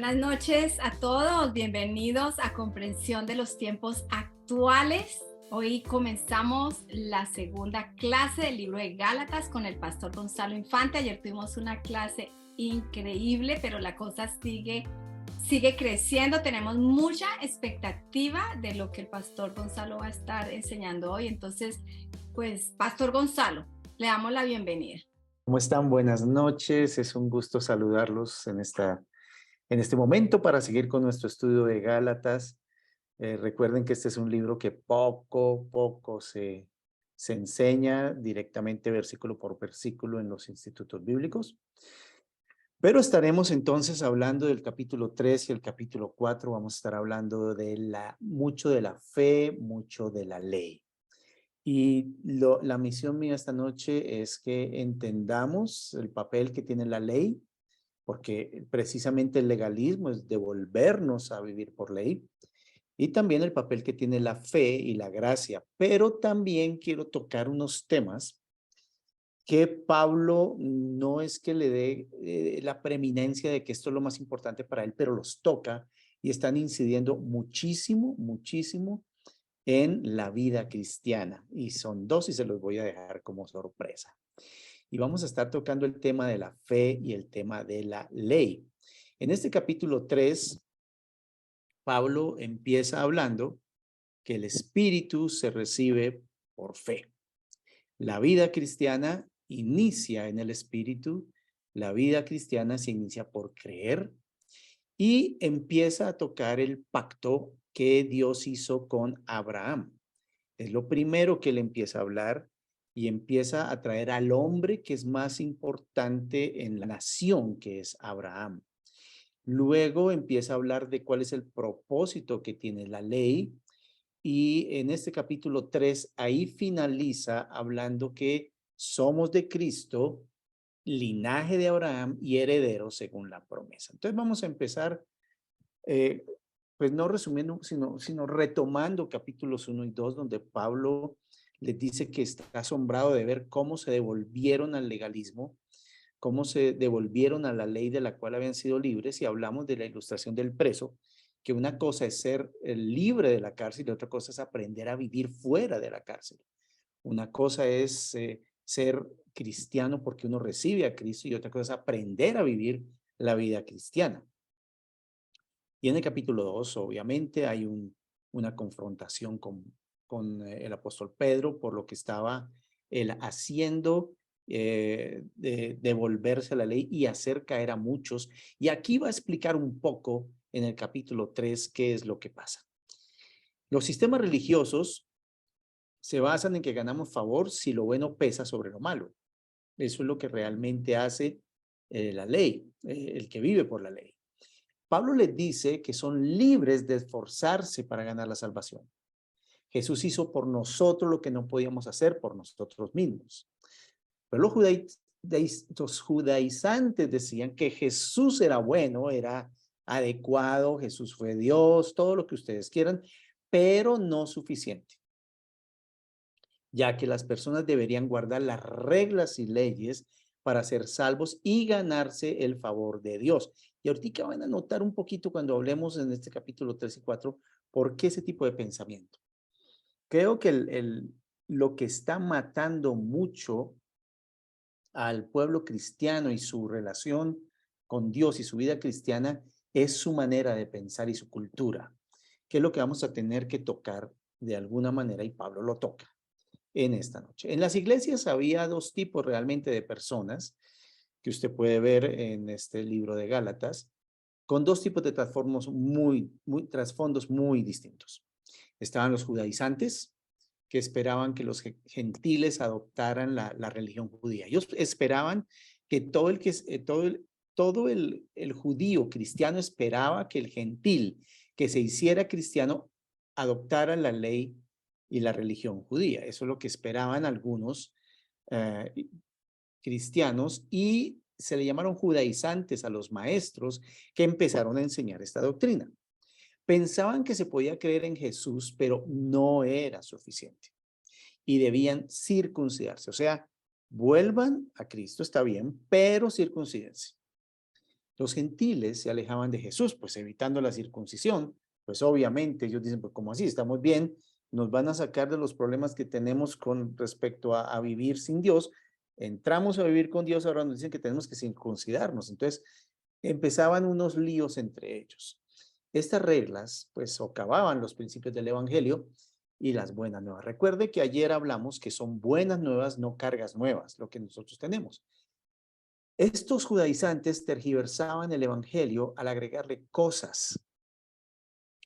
Buenas noches a todos, bienvenidos a Comprensión de los Tiempos Actuales. Hoy comenzamos la segunda clase del libro de Gálatas con el pastor Gonzalo Infante. Ayer tuvimos una clase increíble, pero la cosa sigue creciendo. Tenemos mucha expectativa de lo que el pastor Gonzalo va a estar enseñando hoy. Entonces, pues, pastor Gonzalo, le damos la bienvenida. ¿Cómo están? Buenas noches. Es un gusto saludarlos en este momento para seguir con nuestro estudio de Gálatas. Recuerden que este es un libro que poco a poco se enseña directamente versículo por versículo en los institutos bíblicos. Pero estaremos entonces hablando del capítulo 3 y el capítulo 4. Vamos a estar hablando mucho de la fe, mucho de la ley. Y la misión mía esta noche es que entendamos el papel que tiene la ley, porque precisamente el legalismo es devolvernos a vivir por ley, y también el papel que tiene la fe y la gracia. Pero también quiero tocar unos temas que Pablo no es que le dé la preeminencia de que esto es lo más importante para él, pero los toca y están incidiendo muchísimo, muchísimo en la vida cristiana. Y son dos y se los voy a dejar como sorpresa. Y vamos a estar tocando el tema de la fe y el tema de la ley. En este capítulo 3, Pablo empieza hablando que el Espíritu se recibe por fe. La vida cristiana inicia en el Espíritu, la vida cristiana se inicia por creer y empieza a tocar el pacto que Dios hizo con Abraham. Es lo primero que él empieza a hablar y empieza a traer al hombre que es más importante en la nación, que es Abraham. Luego empieza a hablar de cuál es el propósito que tiene la ley. Y en este capítulo 3, ahí finaliza hablando que somos de Cristo, linaje de Abraham y herederos según la promesa. Entonces vamos a empezar, pues no resumiendo, sino retomando capítulos 1 y 2, donde Pablo les dice que está asombrado de ver cómo se devolvieron al legalismo, cómo se devolvieron a la ley de la cual habían sido libres, y hablamos de la ilustración del preso, que una cosa es ser libre de la cárcel y otra cosa es aprender a vivir fuera de la cárcel. Una cosa es ser cristiano porque uno recibe a Cristo y otra cosa es aprender a vivir la vida cristiana. Y en el capítulo 2, obviamente, hay una confrontación con el apóstol Pedro por lo que estaba él haciendo, de devolverse a la ley y hacer caer a muchos. Y aquí va a explicar un poco en el capítulo 3 qué es lo que pasa. Los sistemas religiosos se basan en que ganamos favor si lo bueno pesa sobre lo malo. Eso es lo que realmente hace la ley, el que vive por la ley. Pablo les dice que son libres de esforzarse para ganar la salvación. Jesús hizo por nosotros lo que no podíamos hacer por nosotros mismos. Pero los judaizantes decían que Jesús era bueno, era adecuado, Jesús fue Dios, todo lo que ustedes quieran, pero no suficiente, ya que las personas deberían guardar las reglas y leyes para ser salvos y ganarse el favor de Dios. Y ahorita van a notar un poquito cuando hablemos en este capítulo 3 y 4, por qué ese tipo de pensamiento. Creo que lo que está matando mucho al pueblo cristiano y su relación con Dios y su vida cristiana es su manera de pensar y su cultura, que es lo que vamos a tener que tocar de alguna manera, y Pablo lo toca en esta noche. En las iglesias había dos tipos realmente de personas que usted puede ver en este libro de Gálatas, con dos tipos de trasfondos muy distintos. Estaban los judaizantes, que esperaban que los gentiles adoptaran la religión judía. Ellos esperaban que el judío cristiano esperaba que el gentil que se hiciera cristiano adoptara la ley y la religión judía. Eso es lo que esperaban algunos cristianos, y se le llamaron judaizantes a los maestros que empezaron a enseñar esta doctrina. Pensaban que se podía creer en Jesús, pero no era suficiente y debían circuncidarse. O sea, vuelvan a Cristo, está bien, pero circuncídense. Los gentiles se alejaban de Jesús, pues evitando la circuncisión. Pues obviamente ellos dicen, pues ¿cómo así? Estamos bien, nos van a sacar de los problemas que tenemos con respecto a vivir sin Dios. Entramos a vivir con Dios, ahora nos dicen que tenemos que circuncidarnos. Entonces empezaban unos líos entre ellos. Estas reglas pues socavaban los principios del evangelio y las buenas nuevas. Recuerde que ayer hablamos que son buenas nuevas, no cargas nuevas, lo que nosotros tenemos. Estos judaizantes tergiversaban el evangelio al agregarle cosas.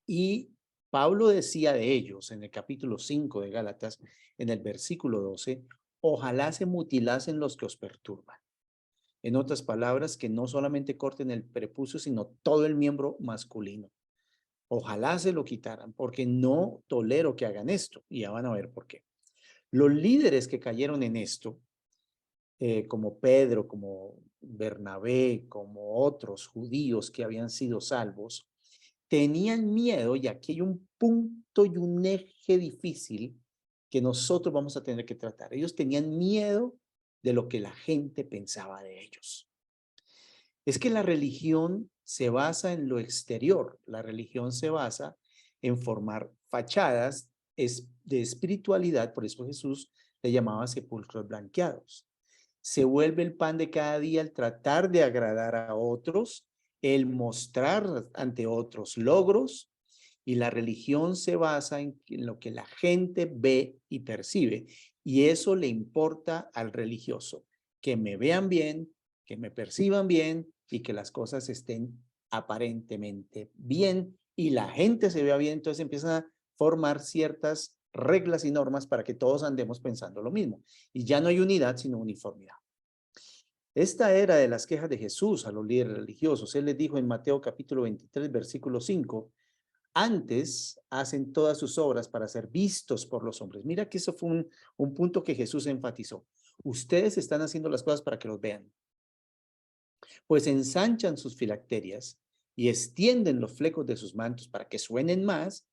Y Pablo decía de ellos en el capítulo 5 de Gálatas, en el versículo 12, ojalá se mutilasen los que os perturban. En otras palabras, que no solamente corten el prepucio, sino todo el miembro masculino. Ojalá se lo quitaran, porque no tolero que hagan esto. Y ya van a ver por qué. Los líderes que cayeron en esto, como Pedro, como Bernabé, como otros judíos que habían sido salvos, tenían miedo, y aquí hay un punto y un eje difícil que nosotros vamos a tener que tratar. Ellos tenían miedo de lo que la gente pensaba de ellos. Es que la religión se basa en lo exterior, la religión se basa en formar fachadas de espiritualidad, por eso Jesús le llamaba sepulcros blanqueados. Se vuelve el pan de cada día el tratar de agradar a otros, el mostrar ante otros logros, y la religión se basa en lo que la gente ve y percibe, y eso le importa al religioso, que me vean bien, que me perciban bien y que las cosas estén aparentemente bien y la gente se vea bien. Entonces empiezan a formar ciertas reglas y normas para que todos andemos pensando lo mismo, y ya no hay unidad sino uniformidad. Esta era de las quejas de Jesús a los líderes religiosos. Él les dijo en Mateo capítulo 23, versículo 5, antes hacen todas sus obras para ser vistos por los hombres. Mira que eso fue un punto que Jesús enfatizó. Ustedes están haciendo las cosas para que los vean, pues ensanchan sus filacterias y extienden los flecos de sus mantos para que suenen más,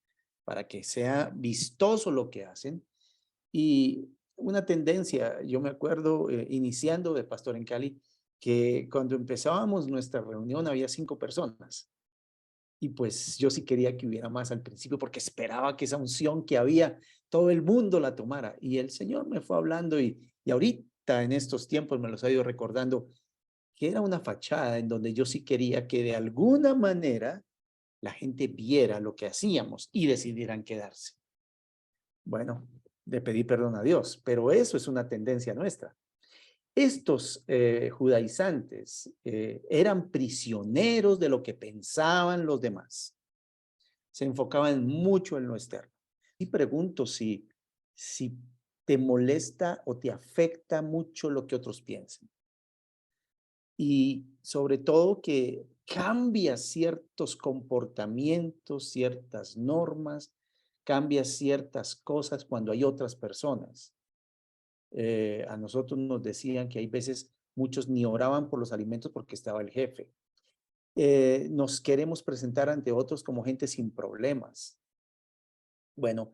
para que sea vistoso lo que hacen. Y una tendencia, yo me acuerdo iniciando de pastor en Cali, que cuando empezábamos nuestra reunión había 5 personas. Y pues yo sí quería que hubiera más al principio porque esperaba que esa unción que había, todo el mundo la tomara. Y el Señor me fue hablando y ahorita en estos tiempos me los ha ido recordando que era una fachada en donde yo sí quería que de alguna manera la gente viera lo que hacíamos y decidieran quedarse. Bueno, le pedí perdón a Dios, pero eso es una tendencia nuestra. Estos judaizantes eran prisioneros de lo que pensaban los demás. Se enfocaban mucho en lo externo. Y pregunto si te molesta o te afecta mucho lo que otros piensen. Y sobre todo que cambia ciertos comportamientos, ciertas normas, cambia ciertas cosas cuando hay otras personas. A nosotros nos decían que hay veces muchos ni oraban por los alimentos porque estaba el jefe. Nos queremos presentar ante otros como gente sin problemas. Bueno,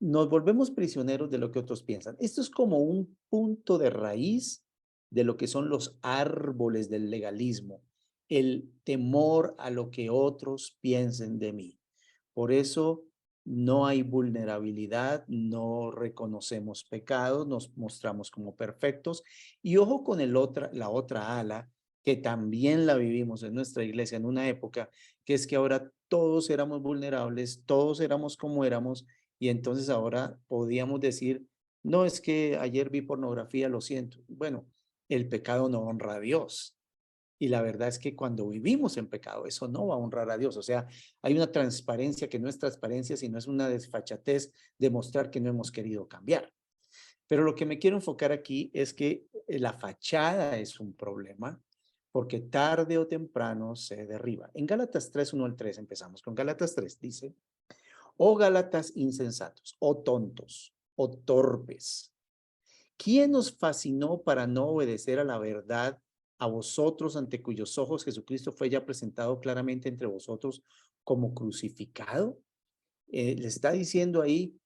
nos volvemos prisioneros de lo que otros piensan. Esto es como un punto de raíz de lo que son los árboles del legalismo, el temor a lo que otros piensen de mí. Por eso no hay vulnerabilidad, no reconocemos pecados, nos mostramos como perfectos. Y ojo con la otra ala, que también la vivimos en nuestra iglesia en una época, que es que ahora todos éramos vulnerables, todos éramos como éramos, y entonces ahora podíamos decir, no, es que ayer vi pornografía, lo siento. Bueno, el pecado no honra a Dios. Y la verdad es que cuando vivimos en pecado, eso no va a honrar a Dios. O sea, hay una transparencia que no es transparencia, sino es una desfachatez de mostrar que no hemos querido cambiar. Pero lo que me quiero enfocar aquí es que la fachada es un problema porque tarde o temprano se derriba. En Gálatas 3, 1 al 3, empezamos con Gálatas 3, dice, oh Gálatas insensatos, o tontos, o torpes, ¿quién os fascinó para no obedecer a la verdad, a vosotros ante cuyos ojos Jesucristo fue ya presentado claramente entre vosotros como crucificado? Le está diciendo ahí,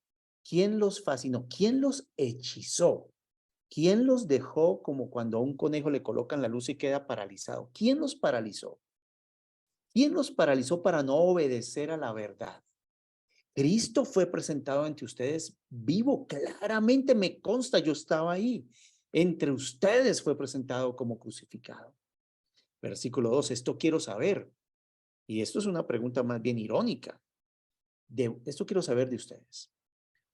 ¿quién los fascinó? ¿Quién los hechizó? ¿Quién los dejó como cuando a un conejo le colocan la luz y queda paralizado? ¿Quién los paralizó? ¿Quién los paralizó para no obedecer a la verdad? Cristo fue presentado ante ustedes vivo, claramente me consta, yo estaba ahí. Entre ustedes fue presentado como crucificado. Versículo 2, esto quiero saber. Y esto es una pregunta más bien irónica. Esto quiero saber de ustedes.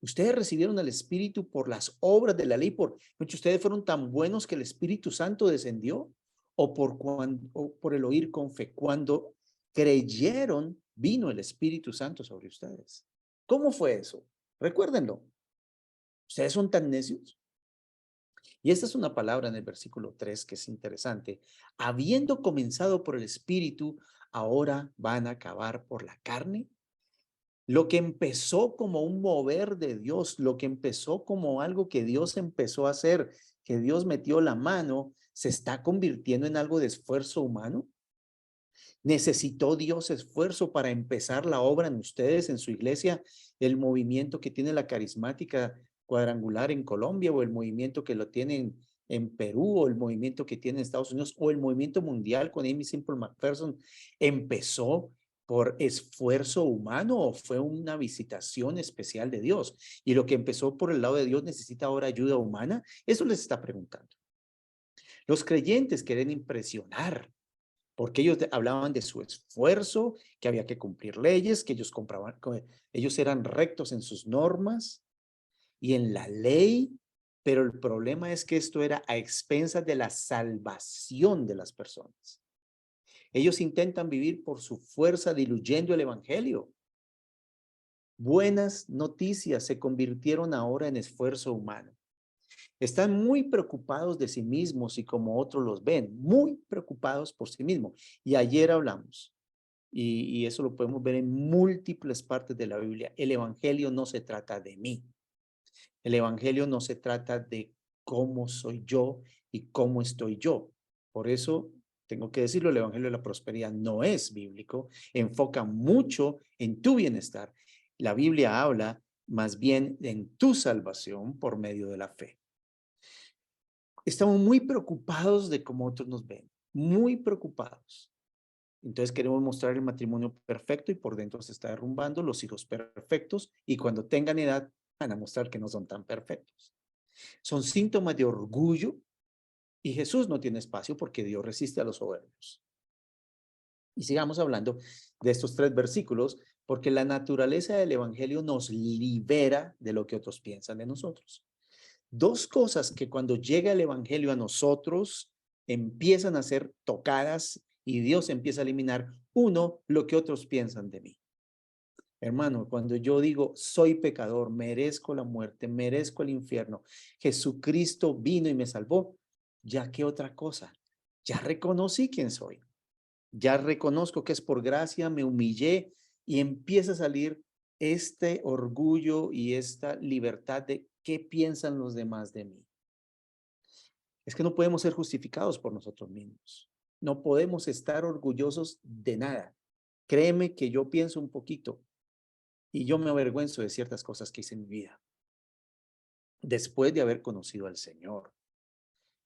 Ustedes recibieron al Espíritu por las obras de la ley, ustedes fueron tan buenos que el Espíritu Santo descendió, o por el oír con fe. Cuando creyeron, vino el Espíritu Santo sobre ustedes. ¿Cómo fue eso? Recuérdenlo. Ustedes son tan necios. Y esta es una palabra en el versículo 3 que es interesante. Habiendo comenzado por el Espíritu, ahora van a acabar por la carne. Lo que empezó como un mover de Dios, lo que empezó como algo que Dios empezó a hacer, que Dios metió la mano, se está convirtiendo en algo de esfuerzo humano. ¿Necesitó Dios esfuerzo para empezar la obra en ustedes, en su iglesia, el movimiento que tiene la carismática cuadrangular en Colombia, o el movimiento que lo tienen en Perú, o el movimiento que tiene en Estados Unidos, o el movimiento mundial con Amy Simple McPherson? ¿Empezó por esfuerzo humano o fue una visitación especial de Dios? Y lo que empezó por el lado de Dios necesita ahora ayuda humana. Eso les está preguntando. Los creyentes quieren impresionar, porque ellos hablaban de su esfuerzo, que había que cumplir leyes, que ellos eran rectos en sus normas y en la ley, pero el problema es que esto era a expensas de la salvación de las personas. Ellos intentan vivir por su fuerza diluyendo el evangelio. Buenas noticias se convirtieron ahora en esfuerzo humano. Están muy preocupados de sí mismos y como otros los ven, muy preocupados por sí mismos. Y ayer hablamos, y eso lo podemos ver en múltiples partes de la Biblia. El evangelio no se trata de mí. El evangelio no se trata de cómo soy yo y cómo estoy yo. Por eso tengo que decirlo, el evangelio de la prosperidad no es bíblico, enfoca mucho en tu bienestar. La Biblia habla más bien en tu salvación por medio de la fe. Estamos muy preocupados de cómo otros nos ven, muy preocupados. Entonces queremos mostrar el matrimonio perfecto y por dentro se está derrumbando, los hijos perfectos, y cuando tengan edad van a mostrar que no son tan perfectos. Son síntomas de orgullo, y Jesús no tiene espacio porque Dios resiste a los soberbios. Y sigamos hablando de estos 3 versículos, porque la naturaleza del evangelio nos libera de lo que otros piensan de nosotros. 2 cosas que cuando llega el evangelio a nosotros empiezan a ser tocadas y Dios empieza a eliminar. Uno, lo que otros piensan de mí. Hermano, cuando yo digo soy pecador, merezco la muerte, merezco el infierno, Jesucristo vino y me salvó, ya qué otra cosa. Ya reconocí quién soy. Ya reconozco que es por gracia, me humillé y empieza a salir este orgullo y esta libertad de qué piensan los demás de mí. Es que no podemos ser justificados por nosotros mismos. No podemos estar orgullosos de nada. Créeme que yo pienso un poquito y yo me avergüenzo de ciertas cosas que hice en mi vida después de haber conocido al Señor.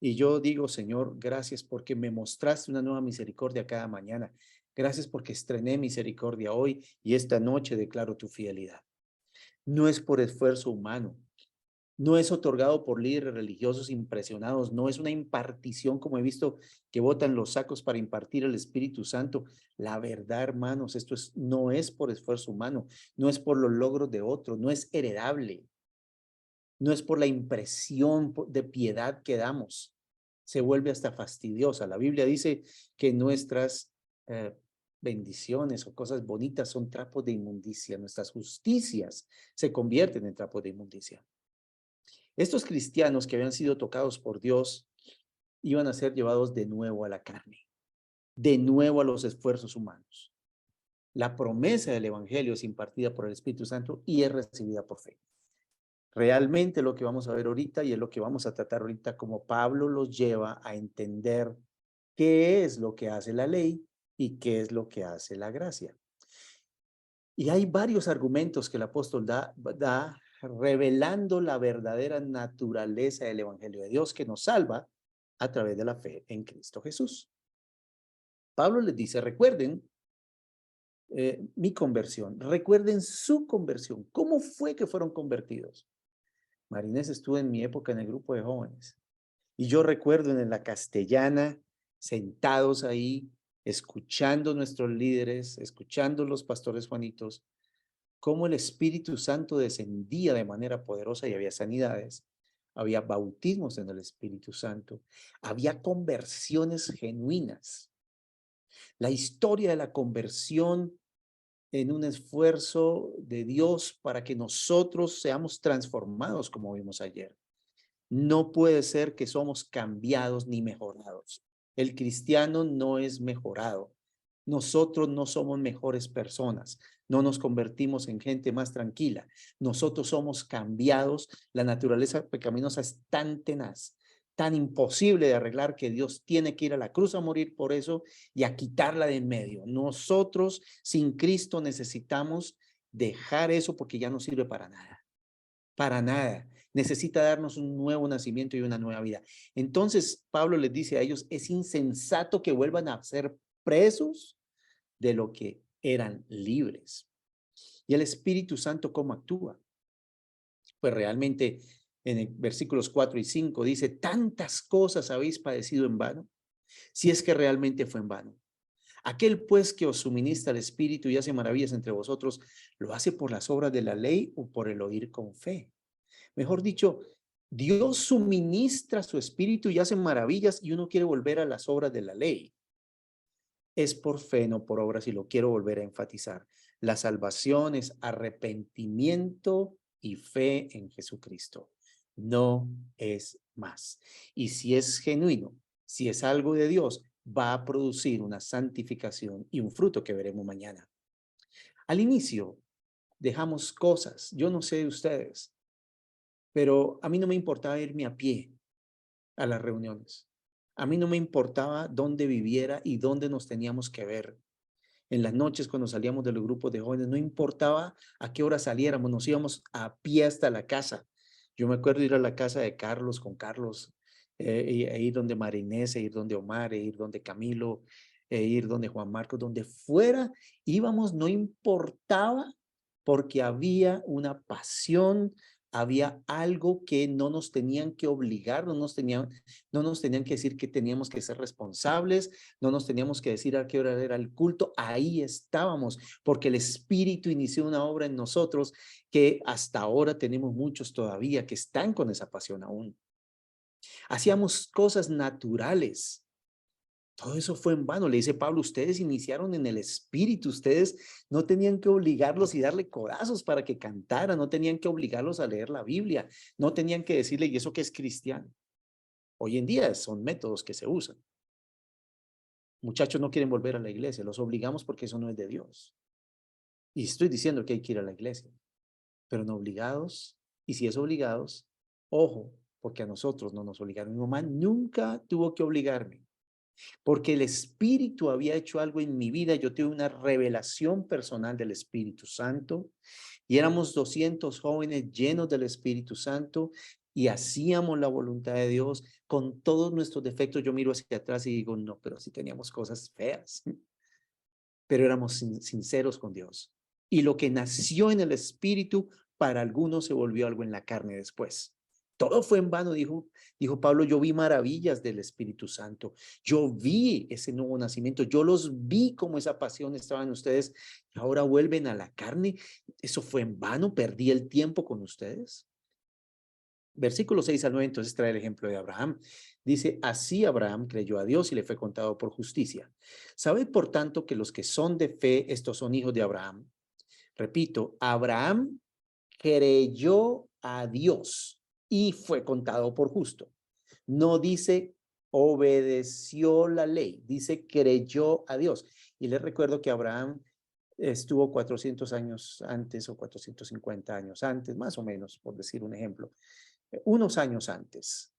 Y yo digo, Señor, gracias porque me mostraste una nueva misericordia cada mañana. Gracias porque estrené misericordia hoy y esta noche declaro tu fidelidad. No es por esfuerzo humano, no es otorgado por líderes religiosos impresionados, no es una impartición como he visto que botan los sacos para impartir el Espíritu Santo. La verdad, hermanos, no es por esfuerzo humano, no es por los logros de otros, no es heredable, no es por la impresión de piedad que damos. Se vuelve hasta fastidiosa. La Biblia dice que nuestras bendiciones o cosas bonitas son trapos de inmundicia, nuestras justicias se convierten en trapos de inmundicia. Estos cristianos que habían sido tocados por Dios iban a ser llevados de nuevo a la carne, de nuevo a los esfuerzos humanos. La promesa del evangelio es impartida por el Espíritu Santo y es recibida por fe. Realmente lo que vamos a ver ahorita y es lo que vamos a tratar ahorita, como Pablo los lleva a entender qué es lo que hace la ley y qué es lo que hace la gracia. Y hay varios argumentos que el apóstol da revelando la verdadera naturaleza del Evangelio de Dios que nos salva a través de la fe en Cristo Jesús. Pablo les dice, recuerden mi conversión, recuerden su conversión. ¿Cómo fue que fueron convertidos? Marinés estuvo en mi época en el grupo de jóvenes y yo recuerdo en la Castellana, sentados ahí, escuchando nuestros líderes, escuchando los pastores Juanitos, cómo el Espíritu Santo descendía de manera poderosa y había sanidades, había bautismos en el Espíritu Santo, había conversiones genuinas. La historia de la conversión en un esfuerzo de Dios para que nosotros seamos transformados como vimos ayer. No puede ser que somos cambiados ni mejorados. El cristiano no es mejorado. Nosotros no somos mejores personas. No nos convertimos en gente más tranquila. Nosotros somos cambiados. La naturaleza pecaminosa es tan tenaz, tan imposible de arreglar que Dios tiene que ir a la cruz a morir por eso y a quitarla de en medio. Nosotros sin Cristo necesitamos dejar eso porque ya no sirve para nada. Para nada. Necesita darnos un nuevo nacimiento y una nueva vida. Entonces, Pablo les dice a ellos, es insensato que vuelvan a ser presos de lo que eran libres. ¿Y el Espíritu Santo cómo actúa? Pues realmente en el versículos 4 y 5 dice, tantas cosas habéis padecido en vano, si es que realmente fue en vano. Aquel pues que os suministra el Espíritu y hace maravillas entre vosotros, ¿lo hace por las obras de la ley o por el oír con fe? Mejor dicho, Dios suministra su espíritu y hace maravillas y uno quiere volver a las obras de la ley. Es por fe, no por obras, y lo quiero volver a enfatizar. La salvación es arrepentimiento y fe en Jesucristo. No es más. Y si es genuino, si es algo de Dios, va a producir una santificación y un fruto que veremos mañana. Al inicio dejamos cosas, yo no sé de ustedes, pero a mí no me importaba irme a pie a las reuniones. A mí no me importaba dónde viviera y dónde nos teníamos que ver. En las noches cuando salíamos de los grupos de jóvenes, no importaba a qué hora saliéramos, nos íbamos a pie hasta la casa. Yo me acuerdo ir a la casa de Carlos con Carlos, e ir donde Marinés, e ir donde Omar, e ir donde Camilo, e ir donde Juan Marcos, donde fuera íbamos, no importaba, porque había una pasión, había algo que no nos tenían que obligar, no nos tenían que decir que teníamos que ser responsables, no nos teníamos que decir a qué hora era el culto, ahí estábamos, porque el Espíritu inició una obra en nosotros que hasta ahora tenemos muchos todavía que están con esa pasión aún. Hacíamos cosas naturales. Todo eso fue en vano, le dice Pablo, ustedes iniciaron en el Espíritu, ustedes no tenían que obligarlos y darle codazos para que cantaran, no tenían que obligarlos a leer la Biblia, no tenían que decirle, ¿y eso qué es cristiano? Hoy en día son métodos que se usan. Muchachos no quieren volver a la iglesia, los obligamos porque eso no es de Dios. Y estoy diciendo que hay que ir a la iglesia, pero no obligados. Y si es obligados, ojo, porque a nosotros no nos obligaron. Mi mamá nunca tuvo que obligarme, porque el Espíritu había hecho algo en mi vida. Yo tuve una revelación personal del Espíritu Santo y éramos 200 jóvenes llenos del Espíritu Santo y hacíamos la voluntad de Dios con todos nuestros defectos. Yo miro hacia atrás y digo, no, pero sí teníamos cosas feas, pero éramos sinceros con Dios. Y lo que nació en el Espíritu, para algunos se volvió algo en la carne después. Todo fue en vano, dijo Pablo, yo vi maravillas del Espíritu Santo, yo vi ese nuevo nacimiento, yo los vi como esa pasión estaba en ustedes, y ahora vuelven a la carne, eso fue en vano, perdí el tiempo con ustedes. Versículo 6 al 9, entonces trae el ejemplo de Abraham. Dice, así Abraham creyó a Dios y le fue contado por justicia. Sabed, por tanto, que los que son de fe, estos son hijos de Abraham. Repito, Abraham creyó a Dios y fue contado por justo. No dice obedeció la ley, dice creyó a Dios. Y les recuerdo que Abraham estuvo 400 años antes o 450 años antes, más o menos, por decir un ejemplo, unos años antes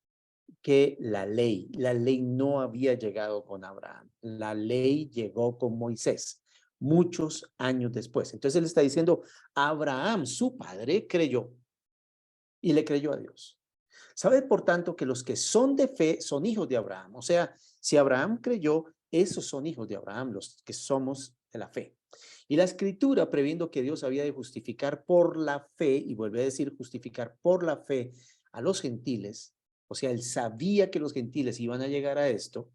que la ley. La ley no había llegado con Abraham. La ley llegó con Moisés muchos años después. Entonces él está diciendo, Abraham, su padre, creyó. y le creyó a Dios. Sabed, por tanto, que los que son de fe son hijos de Abraham. O sea, si Abraham creyó, esos son hijos de Abraham, los que somos de la fe. Y la escritura, previendo que Dios había de justificar por la fe, y vuelve a decir justificar por la fe a los gentiles, o sea, él sabía que los gentiles iban a llegar a esto,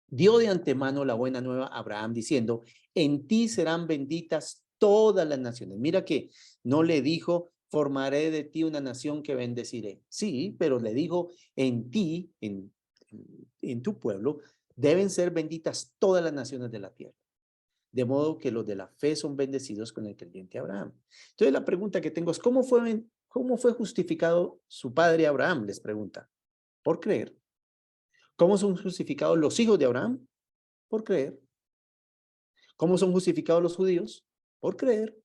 dio de antemano la buena nueva a Abraham diciendo, en ti serán benditas todas las naciones. Mira que no le dijo, formaré de ti una nación que bendeciré. Sí, pero le dijo, en ti, en tu pueblo, deben ser benditas todas las naciones de la tierra. De modo que los de la fe son bendecidos con el creyente Abraham. Entonces la pregunta que tengo es, ¿cómo fue justificado su padre Abraham? Les pregunta. Por creer. ¿Cómo son justificados los hijos de Abraham? Por creer. ¿Cómo son justificados los judíos? Por creer.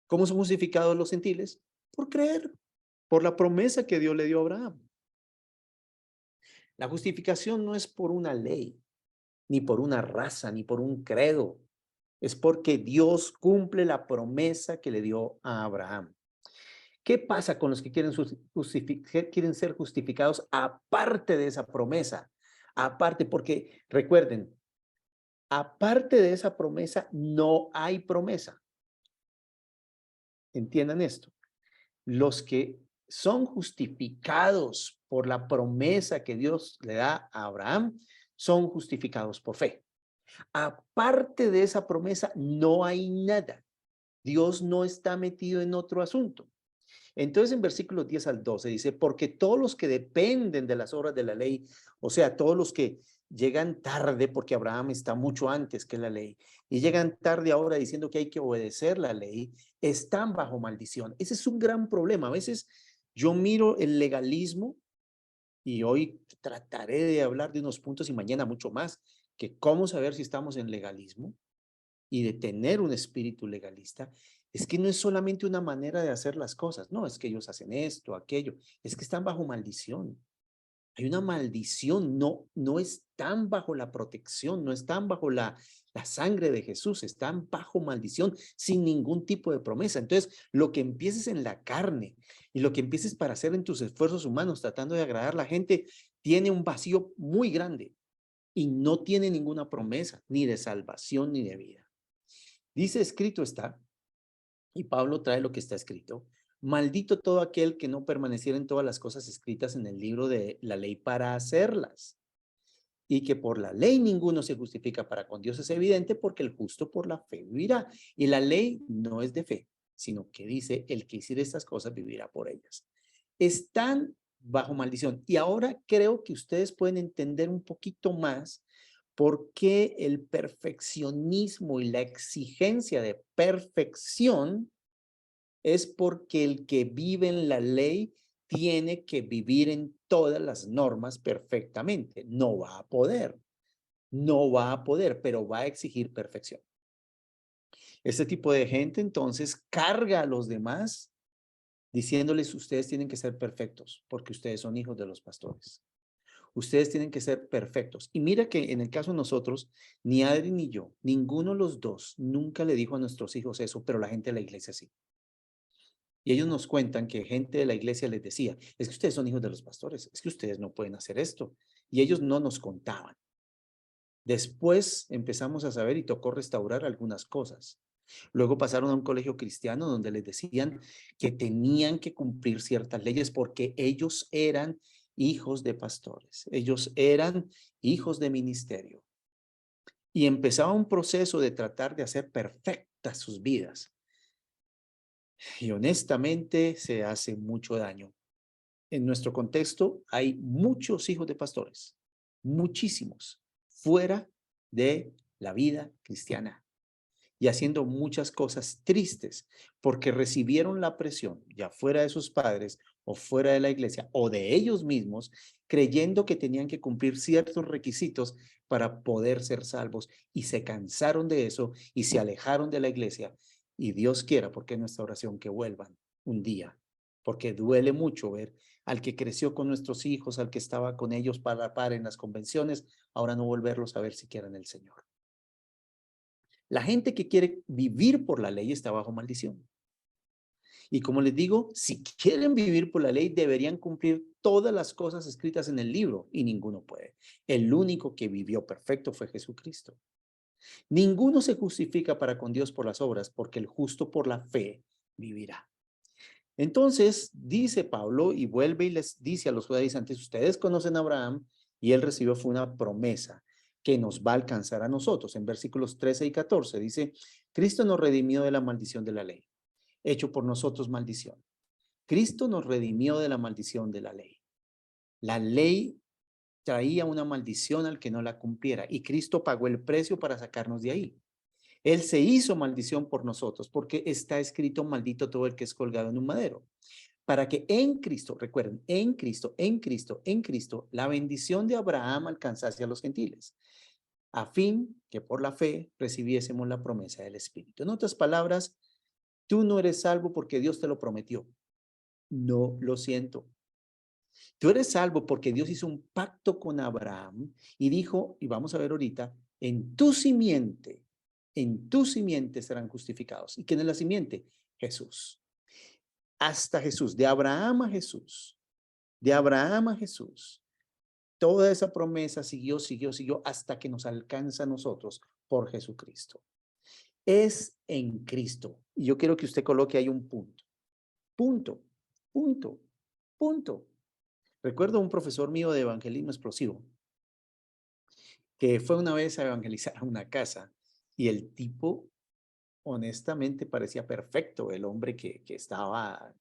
¿Cómo son justificados los gentiles? Por creer. Por la promesa que Dios le dio a Abraham. La justificación no es por una ley, ni por una raza, ni por un credo. Es porque Dios cumple la promesa que le dio a Abraham. ¿Qué pasa con los que quieren ser justificados aparte de esa promesa? Aparte, porque recuerden, aparte de esa promesa no hay promesa. Entiendan esto. Los que son justificados por la promesa que Dios le da a Abraham son justificados por fe. Aparte de esa promesa no hay nada. Dios no está metido en otro asunto. Entonces en versículos 10 al 12 dice, porque todos los que dependen de las obras de la ley, o sea, todos los que llegan tarde, porque Abraham está mucho antes que la ley, y llegan tarde ahora diciendo que hay que obedecer la ley, están bajo maldición. Ese es un gran problema. A veces yo miro el legalismo y hoy trataré de hablar de unos puntos y mañana mucho más, que cómo saber si estamos en legalismo y de tener un espíritu legalista, es que no es solamente una manera de hacer las cosas, no, es que ellos hacen esto, aquello, es que están bajo maldición. Hay una maldición, no están bajo la protección, no están bajo la sangre de Jesús, están bajo maldición sin ningún tipo de promesa. Entonces, lo que empieces en la carne y lo que empieces para hacer en tus esfuerzos humanos tratando de agradar a la gente, tiene un vacío muy grande y no tiene ninguna promesa, ni de salvación ni de vida. Dice, escrito está, y Pablo trae lo que está escrito, maldito todo aquel que no permaneciera en todas las cosas escritas en el libro de la ley para hacerlas. Y que por la ley ninguno se justifica para con Dios es evidente porque el justo por la fe vivirá. Y la ley no es de fe, sino que dice, el que hiciera estas cosas vivirá por ellas. Están bajo maldición. Y ahora creo que ustedes pueden entender un poquito más por qué el perfeccionismo y la exigencia de perfección es porque el que vive en la ley tiene que vivir en todas las normas perfectamente. No va a poder, pero va a exigir perfección. Este tipo de gente entonces carga a los demás diciéndoles, ustedes tienen que ser perfectos porque ustedes son hijos de los pastores. Ustedes tienen que ser perfectos. Y mira que en el caso de nosotros, ni Adri ni yo, ninguno de los dos nunca le dijo a nuestros hijos eso, pero la gente de la iglesia sí. Y ellos nos cuentan que gente de la iglesia les decía, es que ustedes son hijos de los pastores, es que ustedes no pueden hacer esto. Y ellos no nos contaban. Después empezamos a saber y tocó restaurar algunas cosas. Luego pasaron a un colegio cristiano donde les decían que tenían que cumplir ciertas leyes porque ellos eran hijos de pastores, ellos eran hijos de ministerio. Y empezaba un proceso de tratar de hacer perfectas sus vidas. Y honestamente se hace mucho daño. En nuestro contexto hay muchos hijos de pastores, muchísimos, fuera de la vida cristiana y haciendo muchas cosas tristes porque recibieron la presión ya fuera de sus padres o fuera de la iglesia o de ellos mismos, creyendo que tenían que cumplir ciertos requisitos para poder ser salvos y se cansaron de eso y se alejaron de la iglesia. Y Dios quiera, porque es nuestra oración, que vuelvan un día, porque duele mucho ver al que creció con nuestros hijos, al que estaba con ellos para la par en las convenciones, ahora no volverlos a ver siquiera en el Señor. La gente que quiere vivir por la ley está bajo maldición. Y como les digo, si quieren vivir por la ley, deberían cumplir todas las cosas escritas en el libro y ninguno puede. El único que vivió perfecto fue Jesucristo. Ninguno se justifica para con Dios por las obras, porque el justo por la fe vivirá. Entonces, dice Pablo y vuelve y les dice a los judaizantes, ustedes conocen a Abraham y él recibió fue una promesa que nos va a alcanzar a nosotros. En versículos 13 y 14 dice, Cristo nos redimió de la maldición de la ley, hecho por nosotros maldición. Cristo nos redimió de la maldición de la ley. La ley traía una maldición al que no la cumpliera y Cristo pagó el precio para sacarnos de ahí. Él se hizo maldición por nosotros porque está escrito maldito todo el que es colgado en un madero. Para que en Cristo, recuerden, en Cristo, la bendición de Abraham alcanzase a los gentiles, a fin que por la fe recibiésemos la promesa del Espíritu. En otras palabras, tú no eres salvo porque Dios te lo prometió. No, lo siento. Tú eres salvo porque Dios hizo un pacto con Abraham y dijo, y vamos a ver ahorita, en tu simiente serán justificados. ¿Y quién es la simiente? Jesús. Hasta Jesús, de Abraham a Jesús, de Abraham a Jesús. Toda esa promesa siguió hasta que nos alcanza a nosotros por Jesucristo. Es en Cristo. Y yo quiero que usted coloque ahí un punto. Punto, punto, punto. Recuerdo un profesor mío de evangelismo explosivo que fue una vez a evangelizar a una casa y el tipo honestamente parecía perfecto, el hombre que estaba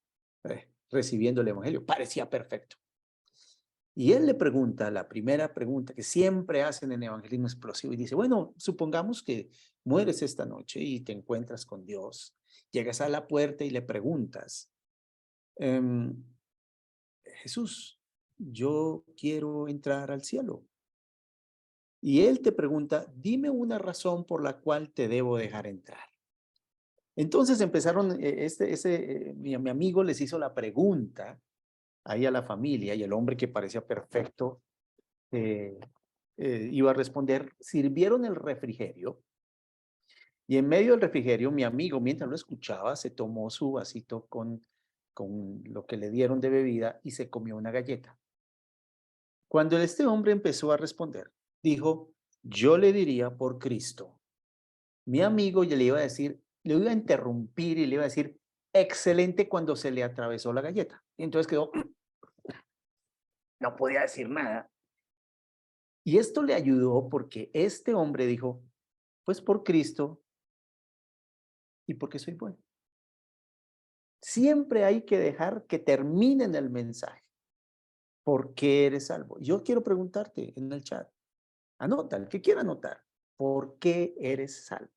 recibiendo el evangelio, parecía perfecto. Y él le pregunta, la primera pregunta que siempre hacen en evangelismo explosivo y dice, bueno, supongamos que mueres esta noche y te encuentras con Dios, llegas a la puerta y le preguntas, Jesús, yo quiero entrar al cielo. Y él te pregunta, dime una razón por la cual te debo dejar entrar. Entonces empezaron, mi amigo les hizo la pregunta ahí a la familia y el hombre que parecía perfecto iba a responder, sirvieron el refrigerio y en medio del refrigerio mi amigo mientras lo escuchaba se tomó su vasito con lo que le dieron de bebida y se comió una galleta. Cuando este hombre empezó a responder, dijo, yo le diría por Cristo. Mi amigo le iba a decir, le iba a interrumpir y le iba a decir, excelente cuando se le atravesó la galleta. Y entonces quedó, no podía decir nada. Y esto le ayudó porque este hombre dijo, pues por Cristo y porque soy bueno. Siempre hay que dejar que terminen el mensaje. ¿Por qué eres salvo? Yo quiero preguntarte en el chat. Anota, el que quiera anotar. ¿Por qué eres salvo?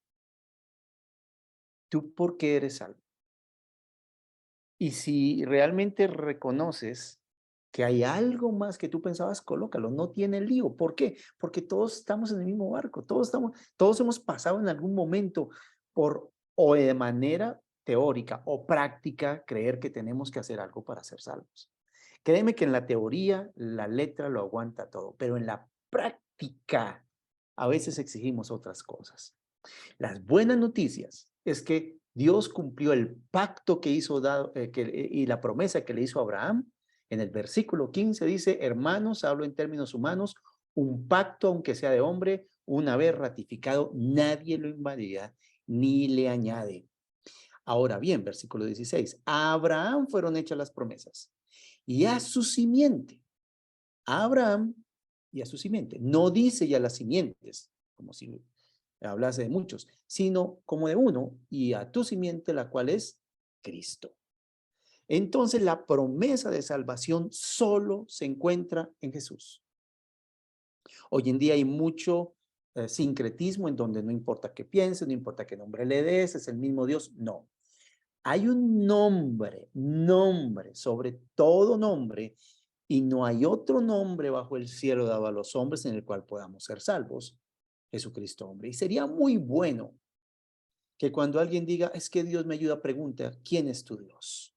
¿Tú por qué eres salvo? Y si realmente reconoces que hay algo más que tú pensabas, colócalo, no tiene lío. ¿Por qué? Porque todos estamos en el mismo barco, todos hemos pasado en algún momento por o de manera teórica o práctica creer que tenemos que hacer algo para ser salvos. Créeme que en la teoría la letra lo aguanta todo, pero en la práctica a veces exigimos otras cosas. Las buenas noticias es que Dios cumplió el pacto que hizo y la promesa que le hizo a Abraham. En el versículo 15 dice, hermanos, hablo en términos humanos, un pacto, aunque sea de hombre, una vez ratificado, nadie lo invalida ni le añade. Ahora bien, versículo 16, a Abraham fueron hechas las promesas y a su simiente, a Abraham y a su simiente. No dice ya las simientes, como si hablase de muchos, sino como de uno y a tu simiente, la cual es Cristo. Entonces la promesa de salvación solo se encuentra en Jesús. Hoy en día hay mucho sincretismo en donde no importa qué pienses, no importa qué nombre le des, es el mismo Dios. No. Hay un nombre sobre todo nombre y no hay otro nombre bajo el cielo dado a los hombres en el cual podamos ser salvos. Jesucristo, hombre. Y sería muy bueno que cuando alguien diga, es que Dios me ayuda, pregunta, ¿quién es tu Dios?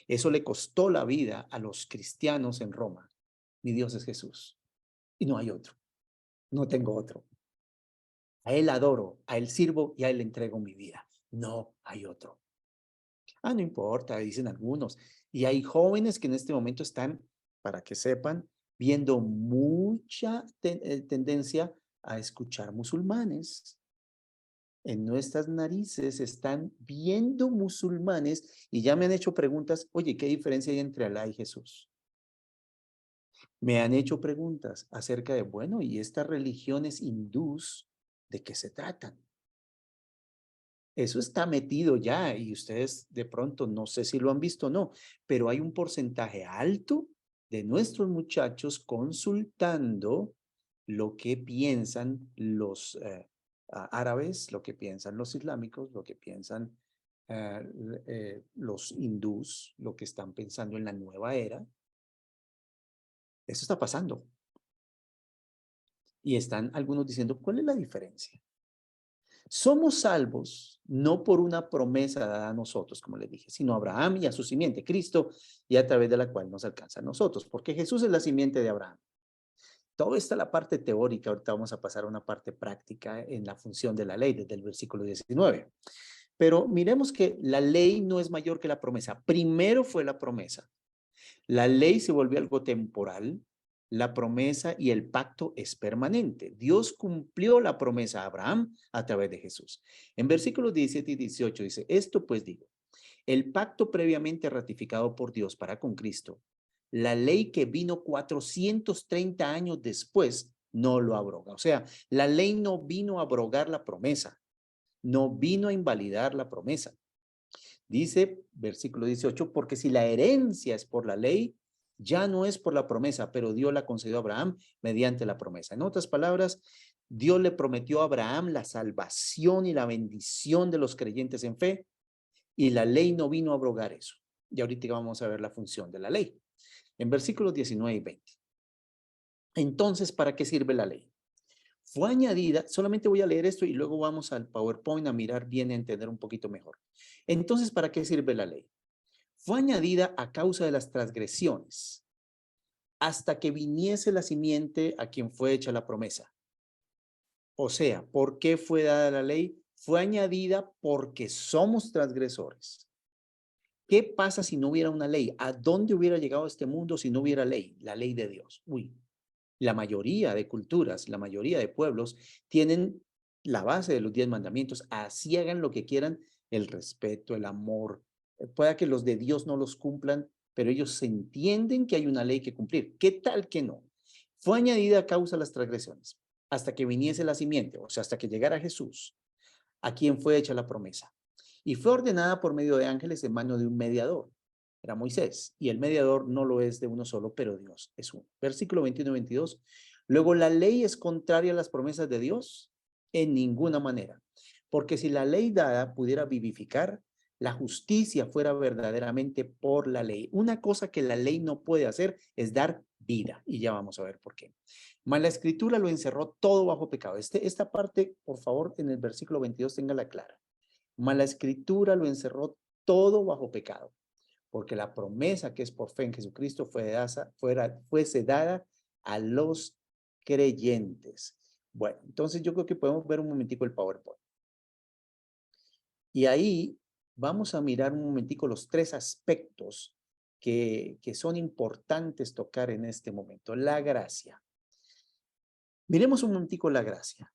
Eso le costó la vida a los cristianos en Roma. Mi Dios es Jesús. Y no hay otro. No tengo otro. A Él adoro, a Él sirvo y a Él le entrego mi vida. No hay otro. Ah, no importa, dicen algunos. Y hay jóvenes que en este momento están, para que sepan, viendo mucha tendencia a escuchar musulmanes. En nuestras narices están viendo musulmanes y ya me han hecho preguntas, oye, ¿qué diferencia hay entre Alá y Jesús? Me han hecho preguntas acerca de, bueno, ¿y estas religiones hindús de qué se tratan? Eso está metido ya y ustedes de pronto no sé si lo han visto o no, pero hay un porcentaje alto de nuestros muchachos consultando lo que piensan los árabes, lo que piensan los islámicos, lo que piensan los hindús, lo que están pensando en la nueva era. Eso está pasando. Y están algunos diciendo, ¿cuál es la diferencia? Somos salvos no por una promesa dada a nosotros, como les dije, sino a Abraham y a su simiente, Cristo, y a través de la cual nos alcanza a nosotros, porque Jesús es la simiente de Abraham. Todo está la parte teórica, ahorita vamos a pasar a una parte práctica en la función de la ley, desde el versículo 19. Pero miremos que la ley no es mayor que la promesa. Primero fue la promesa. La ley se volvió algo temporal, la promesa y el pacto es permanente. Dios cumplió la promesa a Abraham a través de Jesús. En versículos 17 y 18 dice, esto pues digo, el pacto previamente ratificado por Dios para con Cristo, la ley que vino 430 años después, no lo abroga. O sea, la ley no vino a abrogar la promesa, no vino a invalidar la promesa. Dice, versículo 18, porque si la herencia es por la ley, ya no es por la promesa, pero Dios la concedió a Abraham mediante la promesa. En otras palabras, Dios le prometió a Abraham la salvación y la bendición de los creyentes en fe, y la ley no vino a abrogar eso. Y ahorita vamos a ver la función de la ley. En versículos 19 y 20. Entonces, ¿para qué sirve la ley? Fue añadida, solamente voy a leer esto y luego vamos al PowerPoint a mirar bien y a entender un poquito mejor. Entonces, ¿para qué sirve la ley? Fue añadida a causa de las transgresiones, hasta que viniese la simiente a quien fue hecha la promesa. O sea, ¿por qué fue dada la ley? Fue añadida porque somos transgresores. ¿Qué pasa si no hubiera una ley? ¿A dónde hubiera llegado este mundo si no hubiera ley? La ley de Dios. Uy, la mayoría de culturas, la mayoría de pueblos tienen la base de los 10 mandamientos. Así hagan lo que quieran, el respeto, el amor. Pueda que los de Dios no los cumplan, pero ellos entienden que hay una ley que cumplir. ¿Qué tal que no? Fue añadida a causa de las transgresiones, hasta que viniese la simiente, o sea, hasta que llegara Jesús, a quien fue hecha la promesa. Y fue ordenada por medio de ángeles en mano de un mediador. Era Moisés, y el mediador no lo es de uno solo, pero Dios es uno. Versículo 21 y 22. Luego, ¿la ley es contraria a las promesas de Dios? En ninguna manera. Porque si la ley dada pudiera vivificar, la justicia fuera verdaderamente por la ley. Una cosa que la ley no puede hacer es dar vida, y ya vamos a ver por qué. Mas la escritura lo encerró todo bajo pecado. Esta parte, por favor, en el versículo 22, téngala clara. Mas la escritura lo encerró todo bajo pecado, porque la promesa que es por fe en Jesucristo fuese dada a los creyentes. Bueno, entonces yo creo que podemos ver un momentico el PowerPoint. Y ahí vamos a mirar un momentico los tres aspectos que son importantes tocar en este momento. La gracia. Miremos un momentico la gracia.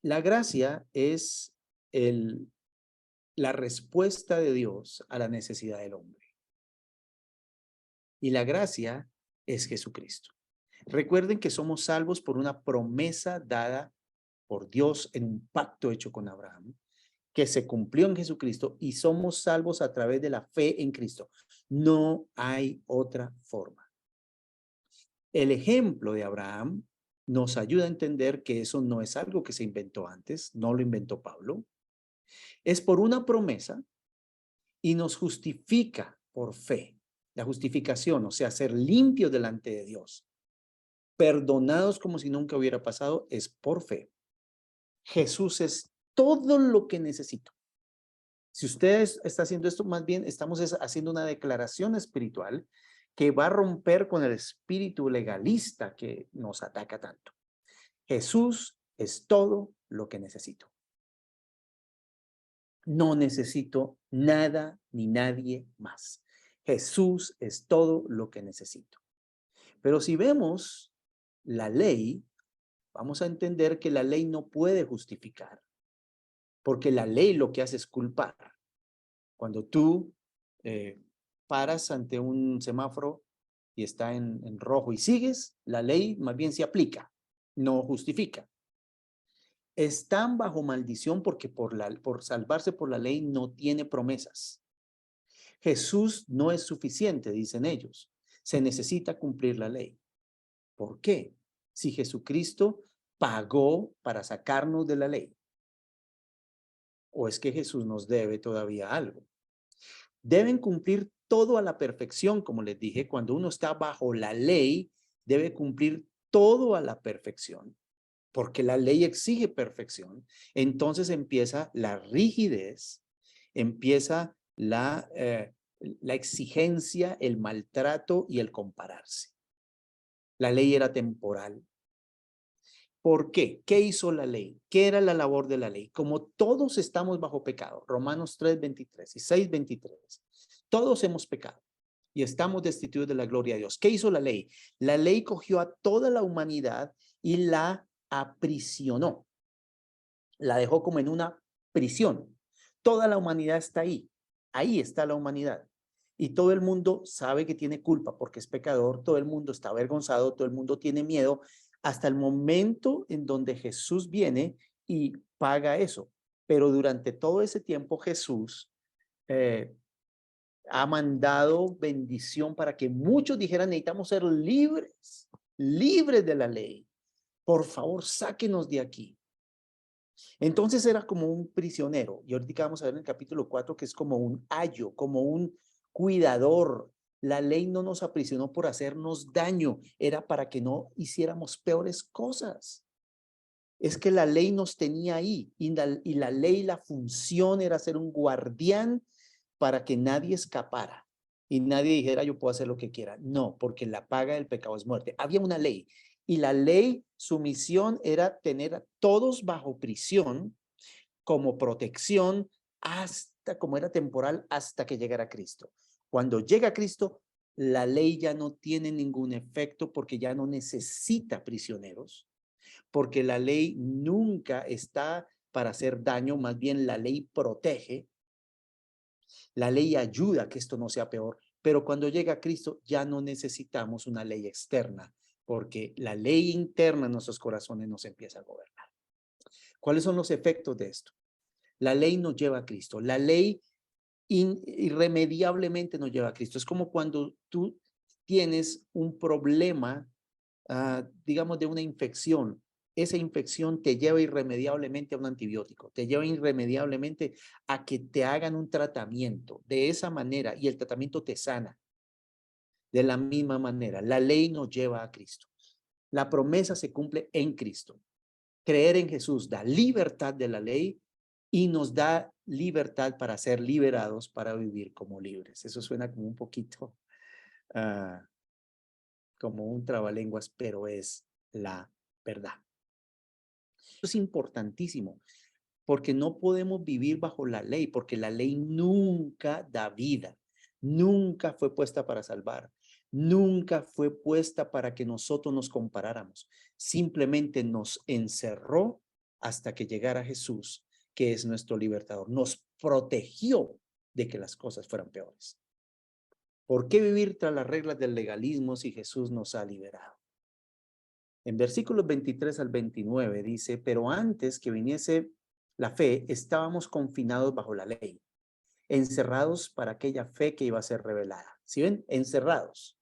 La gracia es la respuesta de Dios a la necesidad del hombre. Y la gracia es Jesucristo. Recuerden que somos salvos por una promesa dada por Dios en un pacto hecho con Abraham, que se cumplió en Jesucristo, y somos salvos a través de la fe en Cristo. No hay otra forma. El ejemplo de Abraham nos ayuda a entender que eso no es algo que se inventó antes, no lo inventó Pablo. Es por una promesa y nos justifica por fe. La justificación, o sea, ser limpios delante de Dios, perdonados como si nunca hubiera pasado, es por fe. Jesús es todo lo que necesito. Si usted está haciendo esto, más bien estamos haciendo una declaración espiritual que va a romper con el espíritu legalista que nos ataca tanto. Jesús es todo lo que necesito. No necesito nada ni nadie más. Jesús es todo lo que necesito. Pero si vemos la ley, vamos a entender que la ley no puede justificar, porque la ley lo que hace es culpar. Cuando tú eh, paras ante un semáforo y está en rojo y sigues, la ley más bien se aplica, no justifica. Están bajo maldición porque por salvarse por la ley no tiene promesas. Jesús no es suficiente, dicen ellos. Se necesita cumplir la ley. ¿Por qué? Si Jesucristo pagó para sacarnos de la ley. ¿O es que Jesús nos debe todavía algo? Deben cumplir todo a la perfección, como les dije, cuando uno está bajo la ley, debe cumplir todo a la perfección, porque la ley exige perfección. Entonces empieza la rigidez, empieza la exigencia, el maltrato y el compararse. La ley era temporal. ¿Por qué? ¿Qué hizo la ley? ¿Qué era la labor de la ley? Como todos estamos bajo pecado, Romanos 3:23 y 6:23, todos hemos pecado y estamos destituidos de la gloria de Dios. ¿Qué hizo la ley? La ley cogió a toda la humanidad y la aprisionó, la dejó como en una prisión. Toda la humanidad está ahí está la humanidad. Y todo el mundo sabe que tiene culpa porque es pecador, todo el mundo está avergonzado, todo el mundo tiene miedo, hasta el momento en donde Jesús viene y paga eso. Pero durante todo ese tiempo Jesús ha mandado bendición para que muchos dijeran, necesitamos ser libres, libres de la ley. Por favor, sáquenos de aquí. Entonces era como un prisionero, y ahorita vamos a ver en el capítulo 4 que es como un ayo, como un cuidador. La ley no nos aprisionó por hacernos daño, era para que no hiciéramos peores cosas. Es que la ley nos tenía ahí, y la ley, la función era ser un guardián para que nadie escapara y nadie dijera yo puedo hacer lo que quiera. No, porque la paga del pecado es muerte. Había una ley, y la ley, su misión era tener a todos bajo prisión como protección hasta, como era temporal, hasta que llegara Cristo. Cuando llega Cristo, la ley ya no tiene ningún efecto porque ya no necesita prisioneros, porque la ley nunca está para hacer daño, más bien la ley protege, la ley ayuda a que esto no sea peor, pero cuando llega Cristo ya no necesitamos una ley externa, porque la ley interna en nuestros corazones nos empieza a gobernar. ¿Cuáles son los efectos de esto? La ley nos lleva a Cristo, la ley irremediablemente nos lleva a Cristo. Es como cuando tú tienes un problema, digamos, de una infección. Esa infección te lleva irremediablemente a un antibiótico, te lleva irremediablemente a que te hagan un tratamiento de esa manera, y el tratamiento te sana. De la misma manera, la ley nos lleva a Cristo. La promesa se cumple en Cristo. Creer en Jesús da libertad de la ley y nos da libertad para ser liberados, para vivir como libres. Eso suena como un poquito como un trabalenguas, pero es la verdad. Eso es importantísimo, porque no podemos vivir bajo la ley, porque la ley nunca da vida, nunca fue puesta para salvar, nunca fue puesta para que nosotros nos comparáramos. Simplemente nos encerró hasta que llegara Jesús, que es nuestro libertador. Nos protegió de que las cosas fueran peores. ¿Por qué vivir tras las reglas del legalismo si Jesús nos ha liberado? En versículos 23 al 29 dice, pero antes que viniese la fe, estábamos confinados bajo la ley, encerrados para aquella fe que iba a ser revelada. ¿Sí ven? Encerrados.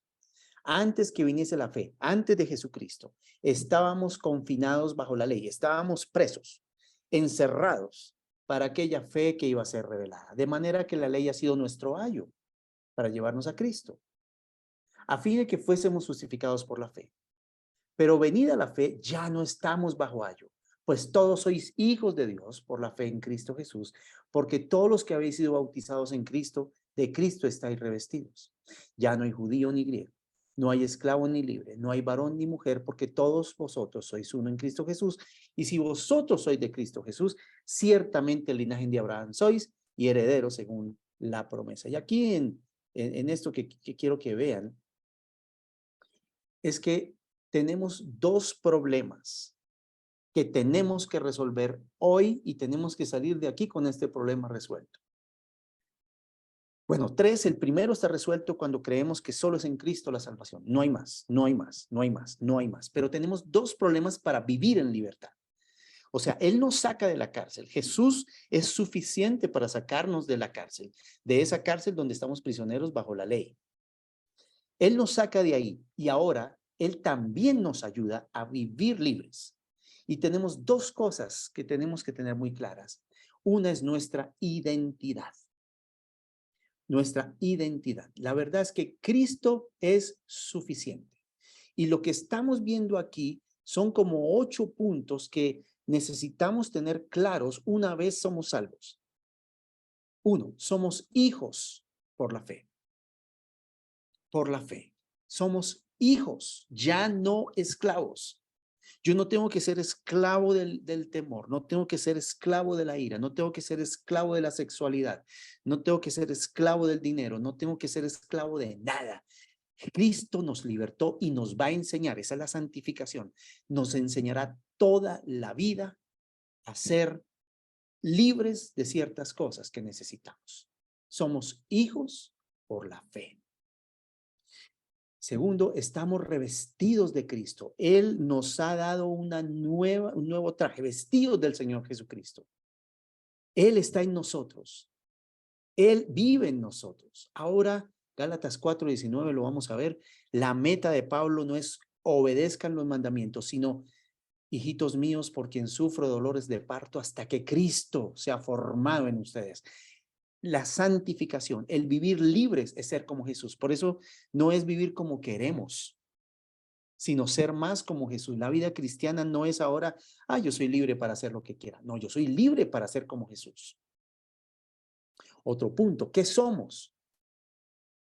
Antes que viniese la fe, antes de Jesucristo, estábamos confinados bajo la ley, estábamos presos, encerrados para aquella fe que iba a ser revelada. De manera que la ley ha sido nuestro ayo para llevarnos a Cristo, a fin de que fuésemos justificados por la fe. Pero venida la fe, ya no estamos bajo ayo, pues todos sois hijos de Dios por la fe en Cristo Jesús, porque todos los que habéis sido bautizados en Cristo, de Cristo estáis revestidos. Ya no hay judío ni griego, No hay esclavo ni libre, no hay varón ni mujer, porque todos vosotros sois uno en Cristo Jesús. Y si vosotros sois de Cristo Jesús, ciertamente el linaje de Abraham sois y herederos según la promesa. Y aquí en esto que quiero que vean, es que tenemos dos problemas que tenemos que resolver hoy y tenemos que salir de aquí con este problema resuelto. Bueno, tres, el primero está resuelto cuando creemos que solo es en Cristo la salvación. No hay más, no hay más, no hay más, no hay más. Pero tenemos dos problemas para vivir en libertad. O sea, Él nos saca de la cárcel. Jesús es suficiente para sacarnos de la cárcel, de esa cárcel donde estamos prisioneros bajo la ley. Él nos saca de ahí y ahora Él también nos ayuda a vivir libres. Y tenemos dos cosas que tenemos que tener muy claras. Una es nuestra identidad. Nuestra identidad. La verdad es que Cristo es suficiente. Y lo que estamos viendo aquí son como 8 puntos que necesitamos tener claros una vez somos salvos. 1, somos hijos por la fe. Por la fe. Somos hijos, ya no esclavos. Yo no tengo que ser esclavo del temor, no tengo que ser esclavo de la ira, no tengo que ser esclavo de la sexualidad, no tengo que ser esclavo del dinero, no tengo que ser esclavo de nada. Cristo nos libertó y nos va a enseñar, esa es la santificación, nos enseñará toda la vida a ser libres de ciertas cosas que necesitamos. Somos hijos por la fe. Segundo, estamos revestidos de Cristo. Él nos ha dado un nuevo traje, vestidos del Señor Jesucristo. Él está en nosotros. Él vive en nosotros. Ahora, Gálatas 4:19 lo vamos a ver. La meta de Pablo no es obedezcan los mandamientos, sino hijitos míos, por quien sufro dolores de parto hasta que Cristo sea formado en ustedes. La santificación, el vivir libres es ser como Jesús. Por eso no es vivir como queremos, sino ser más como Jesús. La vida cristiana no es ahora, yo soy libre para hacer lo que quiera. No, yo soy libre para ser como Jesús. Otro punto, ¿qué somos?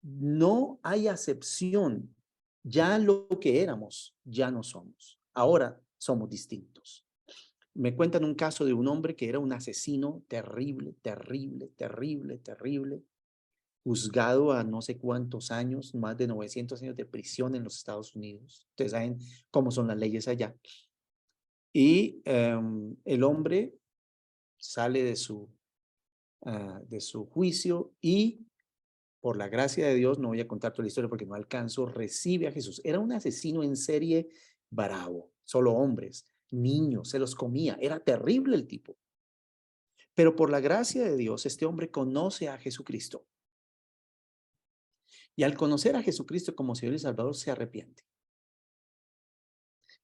No hay acepción. Ya lo que éramos, ya no somos. Ahora somos distintos. Me cuentan un caso de un hombre que era un asesino terrible, terrible, terrible, terrible, juzgado a no sé cuántos años, más de 900 años de prisión en los Estados Unidos. Ustedes saben cómo son las leyes allá. Y el hombre sale de su juicio y por la gracia de Dios, no voy a contar toda la historia porque no alcanzo, recibe a Jesús. Era un asesino en serie bravo, solo hombres, niños, se los comía, era terrible el tipo. Pero por la gracia de Dios, este hombre conoce a Jesucristo. Y al conocer a Jesucristo como Señor y Salvador, se arrepiente.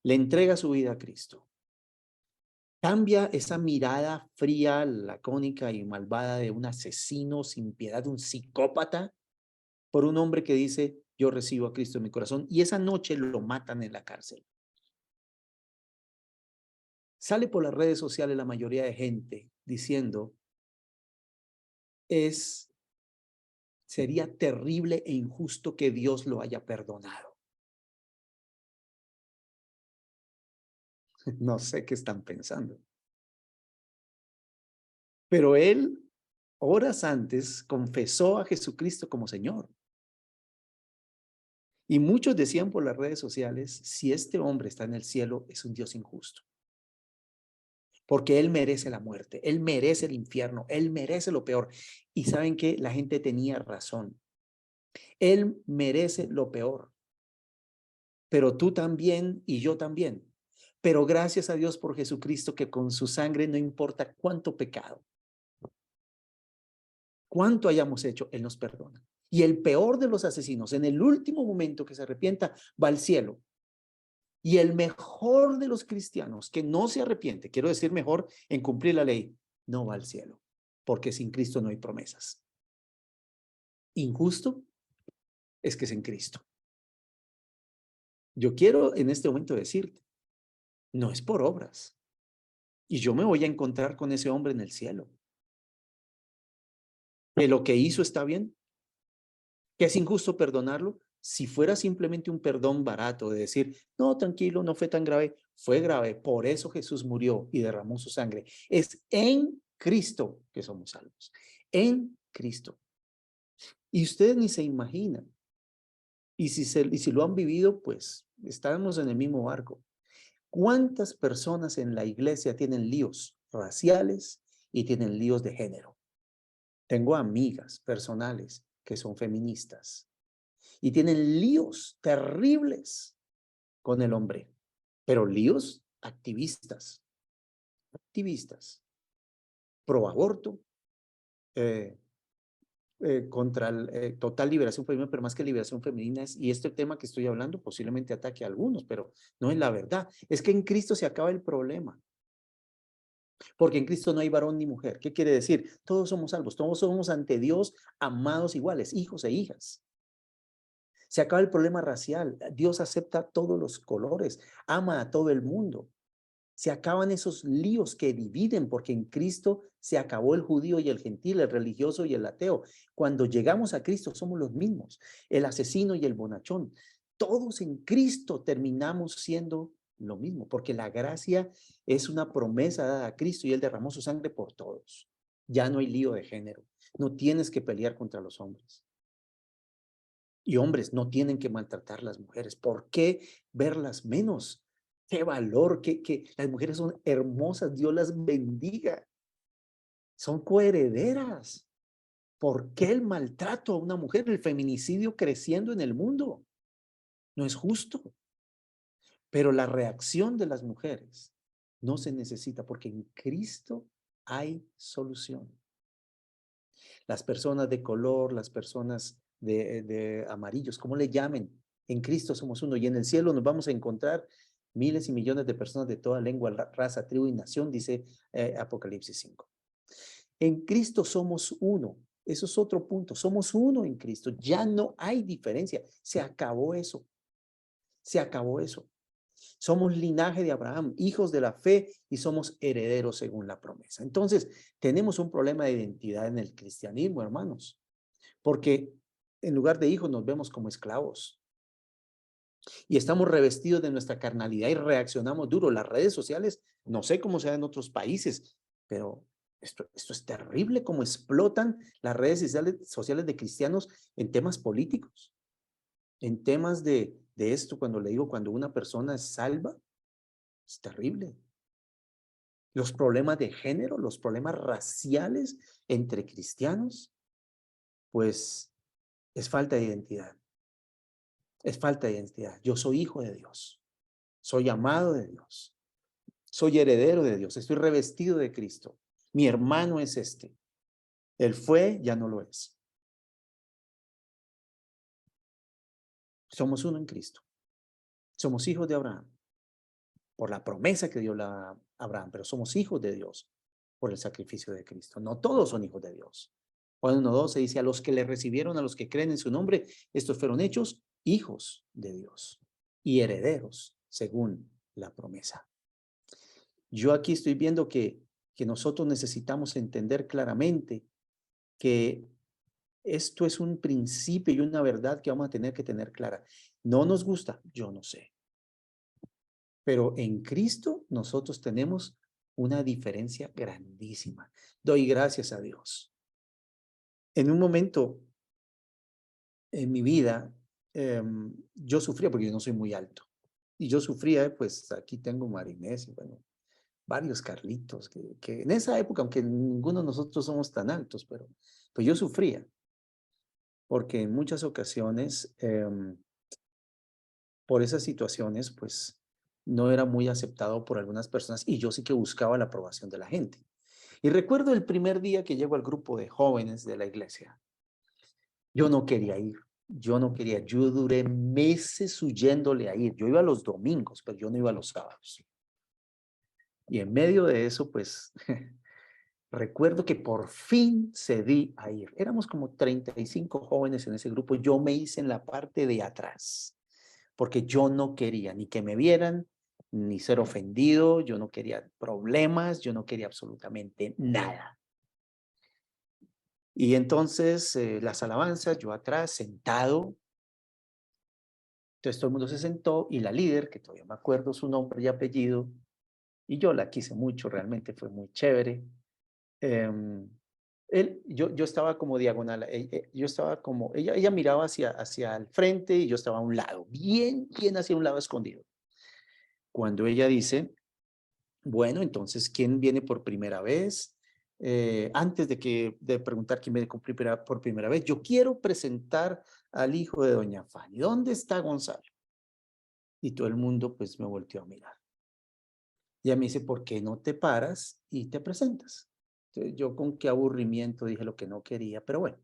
Le entrega su vida a Cristo. Cambia esa mirada fría, lacónica y malvada de un asesino sin piedad, un psicópata, por un hombre que dice, yo recibo a Cristo en mi corazón. Y esa noche lo matan en la cárcel. Sale por las redes sociales la mayoría de gente diciendo, sería terrible e injusto que Dios lo haya perdonado. No sé qué están pensando. Pero él, horas antes, confesó a Jesucristo como Señor. Y muchos decían por las redes sociales, si este hombre está en el cielo, es un Dios injusto. Porque él merece la muerte, él merece el infierno, él merece lo peor. Y ¿saben qué? La gente tenía razón. Él merece lo peor. Pero tú también y yo también. Pero gracias a Dios por Jesucristo que con su sangre no importa cuánto pecado, cuánto hayamos hecho, Él nos perdona. Y el peor de los asesinos, en el último momento que se arrepienta, va al cielo. Y el mejor de los cristianos que no se arrepiente, quiero decir mejor en cumplir la ley, no va al cielo, porque sin Cristo no hay promesas. Injusto es que es en Cristo. Yo quiero en este momento decirte, no es por obras. Y yo me voy a encontrar con ese hombre en el cielo. Que lo que hizo está bien, que es injusto perdonarlo, Si fuera simplemente un perdón barato de decir, no, tranquilo, no fue tan grave, fue grave. Por eso Jesús murió y derramó su sangre. Es en Cristo que somos salvos. En Cristo. Y ustedes ni se imaginan. Y si lo han vivido, pues estamos en el mismo barco. ¿Cuántas personas en la iglesia tienen líos raciales y tienen líos de género? Tengo amigas personales que son feministas y tienen líos terribles con el hombre, pero líos activistas, pro aborto, eh, contra total liberación femenina, pero más que liberación femenina y este tema que estoy hablando posiblemente ataque a algunos, pero no es la verdad. Es que en Cristo se acaba el problema, porque en Cristo no hay varón ni mujer. ¿Qué quiere decir? Todos somos salvos, todos somos ante Dios amados iguales, hijos e hijas. Se acaba el problema racial. Dios acepta todos los colores, ama a todo el mundo. Se acaban esos líos que dividen, porque en Cristo se acabó el judío y el gentil, el religioso y el ateo. Cuando llegamos a Cristo somos los mismos, el asesino y el bonachón. Todos en Cristo terminamos siendo lo mismo, porque la gracia es una promesa dada a Cristo y Él derramó su sangre por todos. Ya no hay lío de género. No tienes que pelear contra los hombres. Y hombres no tienen que maltratar a las mujeres. ¿Por qué verlas menos? Qué valor, que las mujeres son hermosas, Dios las bendiga. Son coherederas. ¿Por qué el maltrato a una mujer, el feminicidio creciendo en el mundo? No es justo. Pero la reacción de las mujeres no se necesita porque en Cristo hay solución. Las personas de color, las personas de amarillos, como le llamen, en Cristo somos uno y en el cielo nos vamos a encontrar miles y millones de personas de toda lengua, raza, tribu y nación, dice Apocalipsis 5. En Cristo somos uno. Eso es otro punto. Somos uno en Cristo. Ya no hay diferencia. Se acabó eso. Se acabó eso. Somos linaje de Abraham, hijos de la fe y somos herederos según la promesa. Entonces, tenemos un problema de identidad en el cristianismo, hermanos, porque en lugar de hijos nos vemos como esclavos y estamos revestidos de nuestra carnalidad y reaccionamos duro. Las redes sociales, no sé cómo sea en otros países, pero esto es terrible cómo explotan las redes sociales de cristianos en temas políticos, en temas de esto, cuando le digo, cuando una persona es salva, es terrible. Los problemas de género, los problemas raciales entre cristianos, pues es falta de identidad. Es falta de identidad. Yo soy hijo de Dios. Soy amado de Dios. Soy heredero de Dios. Estoy revestido de Cristo. Mi hermano es este. Él fue, ya no lo es. Somos uno en Cristo. Somos hijos de Abraham por la promesa que dio Abraham, pero somos hijos de Dios por el sacrificio de Cristo. No todos son hijos de Dios. Juan 1:12 dice, a los que le recibieron, a los que creen en su nombre, estos fueron hechos hijos de Dios y herederos según la promesa. Yo aquí estoy viendo que nosotros necesitamos entender claramente que esto es un principio y una verdad que vamos a tener que tener clara. No nos gusta, yo no sé. Pero en Cristo nosotros tenemos una diferencia grandísima. Doy gracias a Dios. En un momento en mi vida, yo sufría porque yo no soy muy alto. Y yo sufría, pues aquí tengo Marinés y bueno, varios Carlitos, que en esa época, aunque ninguno de nosotros somos tan altos, pero pues yo sufría. Porque en muchas ocasiones, por esas situaciones, pues no era muy aceptado por algunas personas y yo sí que buscaba la aprobación de la gente. Y recuerdo el primer día que llego al grupo de jóvenes de la iglesia. Yo no quería ir, yo duré meses huyéndole a ir. Yo iba los domingos, pero yo no iba los sábados. Y en medio de eso, pues, recuerdo que por fin cedí a ir. Éramos como 35 jóvenes en ese grupo. Yo me hice en la parte de atrás, porque yo no quería ni que me vieran, ni ser ofendido. Yo no quería problemas, yo no quería absolutamente nada. Y entonces las alabanzas, yo atrás, sentado, Entonces todo el mundo se sentó y la líder, que todavía me acuerdo su nombre y apellido, y yo la quise mucho, realmente fue muy chévere. em, yo estaba como diagonal, yo estaba como, ella miraba hacia el frente y yo estaba a un lado, bien hacia un lado escondido. Cuando ella dice, bueno, entonces, ¿quién viene por primera vez? Antes de preguntar quién viene por primera vez, yo quiero presentar al hijo de doña Fanny. ¿Dónde está Gonzalo? Y todo el mundo pues me volteó a mirar. Y ella me dice, ¿por qué no te paras y te presentas? Entonces, yo con qué aburrimiento dije lo que no quería, pero bueno.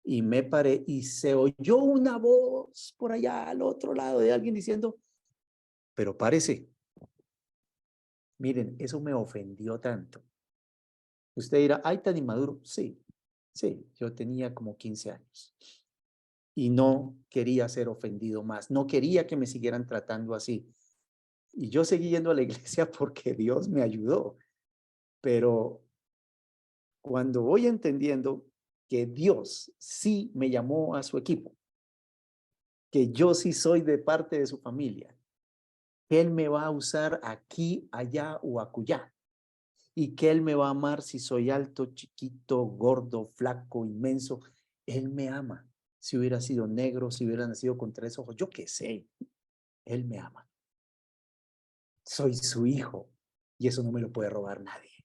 Y me paré y se oyó una voz por allá al otro lado de alguien diciendo, pero párese. Miren, eso me ofendió tanto. Usted dirá, ay, tan inmaduro. Sí, sí, yo tenía como 15 años y no quería ser ofendido más, no quería que me siguieran tratando así. Y yo seguí yendo a la iglesia porque Dios me ayudó, pero cuando voy entendiendo que Dios sí me llamó a su equipo, que yo sí soy de parte de su familia, que Él me va a usar aquí, allá o acullá, y que Él me va a amar si soy alto, chiquito, gordo, flaco, inmenso. Él me ama. Si hubiera sido negro, si hubiera nacido con 3 ojos, yo qué sé, Él me ama. Soy su hijo y eso no me lo puede robar nadie.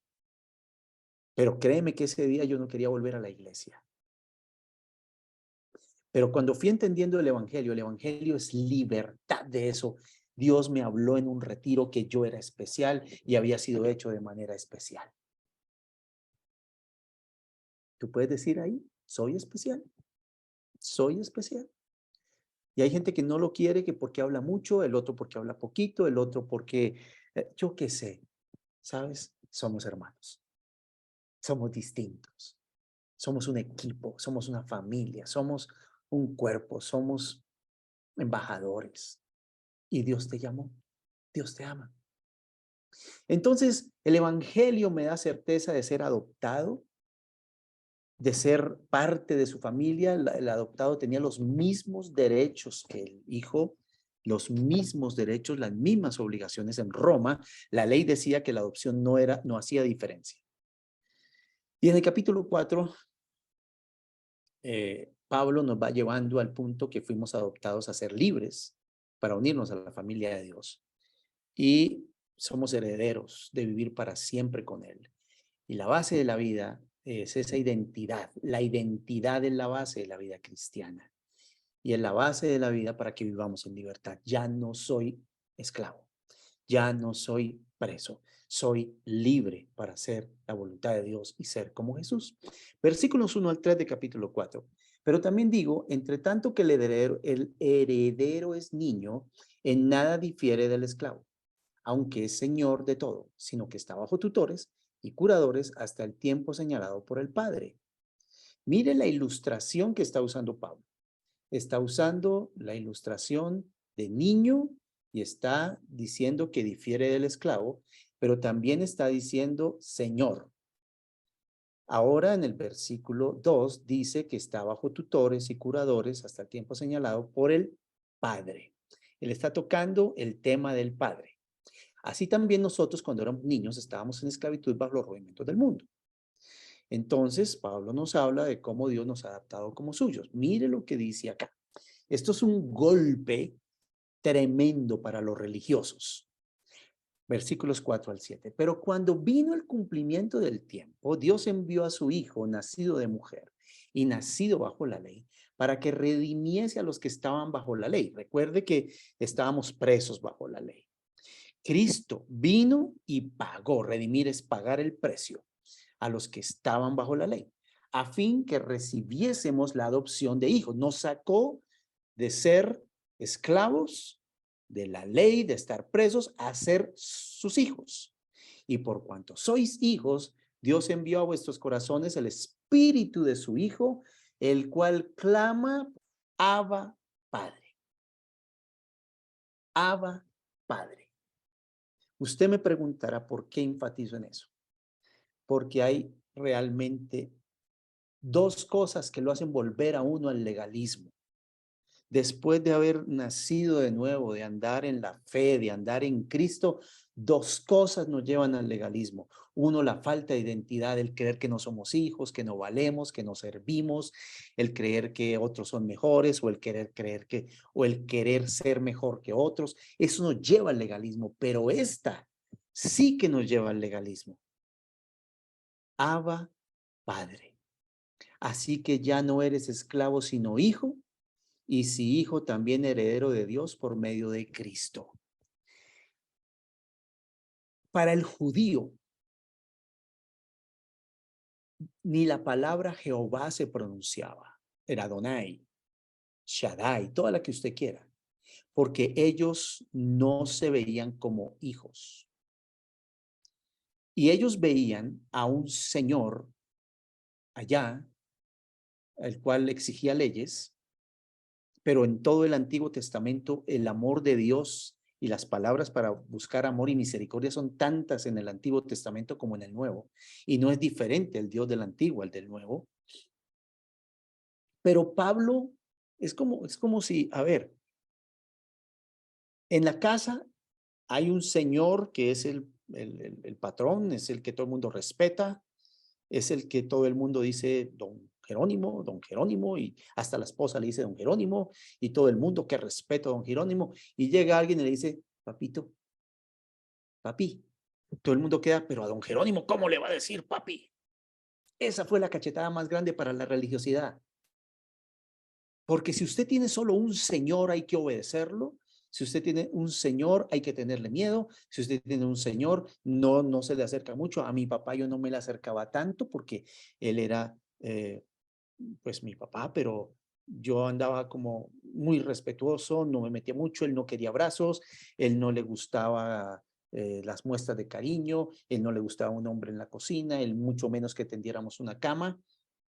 Pero créeme que ese día yo no quería volver a la iglesia. Pero cuando fui entendiendo el Evangelio es libertad de eso. Dios me habló en un retiro que yo era especial y había sido hecho de manera especial. Tú puedes decir ahí, soy especial, soy especial. Y hay gente que no lo quiere, que porque habla mucho, el otro porque habla poquito, el otro porque, yo qué sé, ¿sabes? Somos hermanos, somos distintos, somos un equipo, somos una familia, somos un cuerpo, somos embajadores. Y Dios te llamó, Dios te ama. Entonces, el Evangelio me da certeza de ser adoptado, de ser parte de su familia. El adoptado tenía los mismos derechos que el hijo, los mismos derechos, las mismas obligaciones. En Roma, la ley decía que la adopción no hacía diferencia. Y en el capítulo 4, Pablo nos va llevando al punto que fuimos adoptados a ser libres para unirnos a la familia de Dios. Y somos herederos de vivir para siempre con Él. Y la base de la vida es esa identidad. La identidad es la base de la vida cristiana. Y es la base de la vida para que vivamos en libertad. Ya no soy esclavo. Ya no soy preso. Soy libre para hacer la voluntad de Dios y ser como Jesús. Versículos 1 al 3 de capítulo 4. Pero también digo, entre tanto que el heredero es niño, en nada difiere del esclavo, aunque es señor de todo, sino que está bajo tutores y curadores hasta el tiempo señalado por el Padre. Mire la ilustración que está usando Pablo. Está usando la ilustración de niño y está diciendo que difiere del esclavo, pero también está diciendo señor. Ahora en el versículo 2 dice que está bajo tutores y curadores hasta el tiempo señalado por el Padre. Él está tocando el tema del Padre. Así también nosotros cuando éramos niños estábamos en esclavitud bajo los rudimentos del mundo. Entonces, Pablo nos habla de cómo Dios nos ha adaptado como suyos. Mire lo que dice acá. Esto es un golpe tremendo para los religiosos. Versículos 4 al 7. Pero cuando vino el cumplimiento del tiempo, Dios envió a su Hijo, nacido de mujer y nacido bajo la ley, para que redimiese a los que estaban bajo la ley. Recuerde que estábamos presos bajo la ley. Cristo vino y pagó. Redimir es pagar el precio a los que estaban bajo la ley, a fin que recibiésemos la adopción de hijos. Nos sacó de ser esclavos de la ley, de estar presos, a ser sus hijos. Y por cuanto sois hijos, Dios envió a vuestros corazones el espíritu de su Hijo, el cual clama, Abba, Padre. Abba, Padre. Usted me preguntará por qué enfatizo en eso. Porque hay realmente dos cosas que lo hacen volver a uno al legalismo. Después de haber nacido de nuevo, de andar en la fe, de andar en Cristo, dos cosas nos llevan al legalismo. Uno, la falta de identidad, el creer que no somos hijos, que no valemos, que no servimos, el creer que otros son mejores o el querer creer que, o el querer ser mejor que otros. Eso nos lleva al legalismo, pero esta sí que nos lleva al legalismo. Abba, Padre. Así que ya no eres esclavo, sino hijo, y si hijo, también heredero de Dios por medio de Cristo. Para el judío, ni la palabra Jehová se pronunciaba. Era Adonai, Shaddai, toda la que usted quiera, porque ellos no se veían como hijos. Y ellos veían a un señor allá, el cual exigía leyes, pero en todo el Antiguo Testamento el amor de Dios y las palabras para buscar amor y misericordia son tantas en el Antiguo Testamento como en el Nuevo. Y no es diferente el Dios del Antiguo al del Nuevo. Pero Pablo es como si, a ver, en la casa hay un señor que es el patrón, es el que todo el mundo respeta, es el que todo el mundo dice don Jerónimo, y hasta la esposa le dice don Jerónimo, y todo el mundo que respeta a don Jerónimo, y llega alguien y le dice, papito, papi. Todo el mundo queda, pero a don Jerónimo, ¿cómo le va a decir papi? Esa fue la cachetada más grande para la religiosidad. Porque si usted tiene solo un señor, hay que obedecerlo. Si usted tiene un señor, hay que tenerle miedo. Si usted tiene un señor, no se le acerca mucho. A mi papá yo no me le acercaba tanto porque él era, pues, mi papá, pero yo andaba como muy respetuoso, no me metía mucho, él no quería abrazos, él no le gustaba las muestras de cariño, él no le gustaba un hombre en la cocina, él mucho menos que tendiéramos una cama.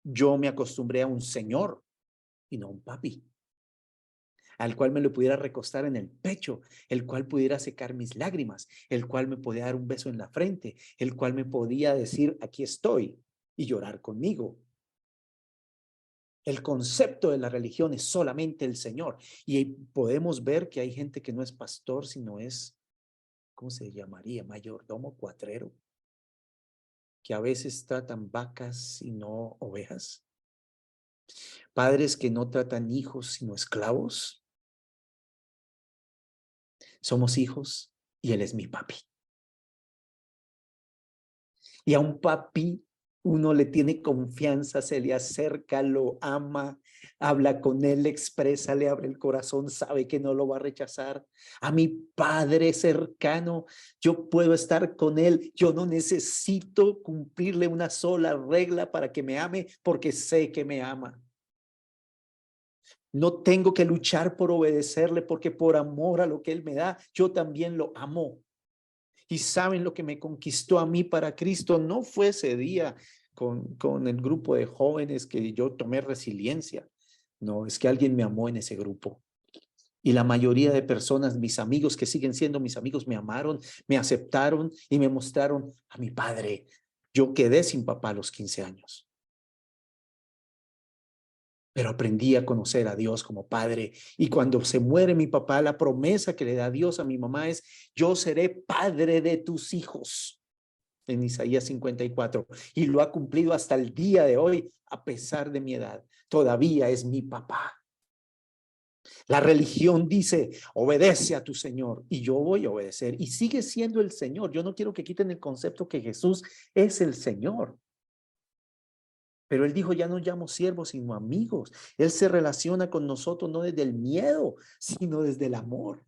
Yo me acostumbré a un señor y no un papi, al cual me lo pudiera recostar en el pecho, el cual pudiera secar mis lágrimas, el cual me podía dar un beso en la frente, el cual me podía decir, aquí estoy, y llorar conmigo. El concepto de la religión es solamente el Señor. Y podemos ver que hay gente que no es pastor, sino es, ¿cómo se llamaría? Mayordomo, cuatrero, que a veces tratan vacas y no ovejas. Padres que no tratan hijos, sino esclavos. Somos hijos y Él es mi papi. Y a un papi uno le tiene confianza, se le acerca, lo ama, habla con él, le expresa, le abre el corazón, sabe que no lo va a rechazar. A mi padre cercano, yo puedo estar con él, yo no necesito cumplirle una sola regla para que me ame, porque sé que me ama. No tengo que luchar por obedecerle, porque por amor a lo que él me da, yo también lo amo. Y saben lo que me conquistó a mí para Cristo, no fue ese día con el grupo de jóvenes que yo tomé resiliencia. No, es que alguien me amó en ese grupo. Y la mayoría de personas, mis amigos que siguen siendo mis amigos, me amaron, me aceptaron y me mostraron a mi padre. Yo quedé sin papá a los 15 años. Pero aprendí a conocer a Dios como padre. Y cuando se muere mi papá, la promesa que le da Dios a mi mamá es, yo seré padre de tus hijos. En Isaías 54, y lo ha cumplido hasta el día de hoy, a pesar de mi edad. Todavía es mi papá. La religión dice, obedece a tu Señor, y yo voy a obedecer, y sigue siendo el Señor. Yo no quiero que quiten el concepto que Jesús es el Señor. Pero Él dijo, ya no llamo siervos, sino amigos. Él se relaciona con nosotros no desde el miedo, sino desde el amor.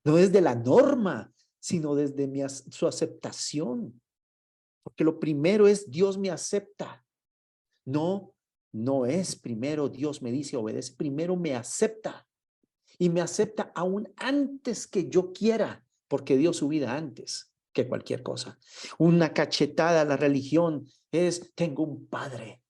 No desde la norma, sino desde su aceptación. Porque lo primero es Dios me acepta. No es primero Dios me dice obedece, primero me acepta. Y me acepta aún antes que yo quiera, porque dio su vida antes que cualquier cosa. Una cachetada a la religión es, tengo un padre.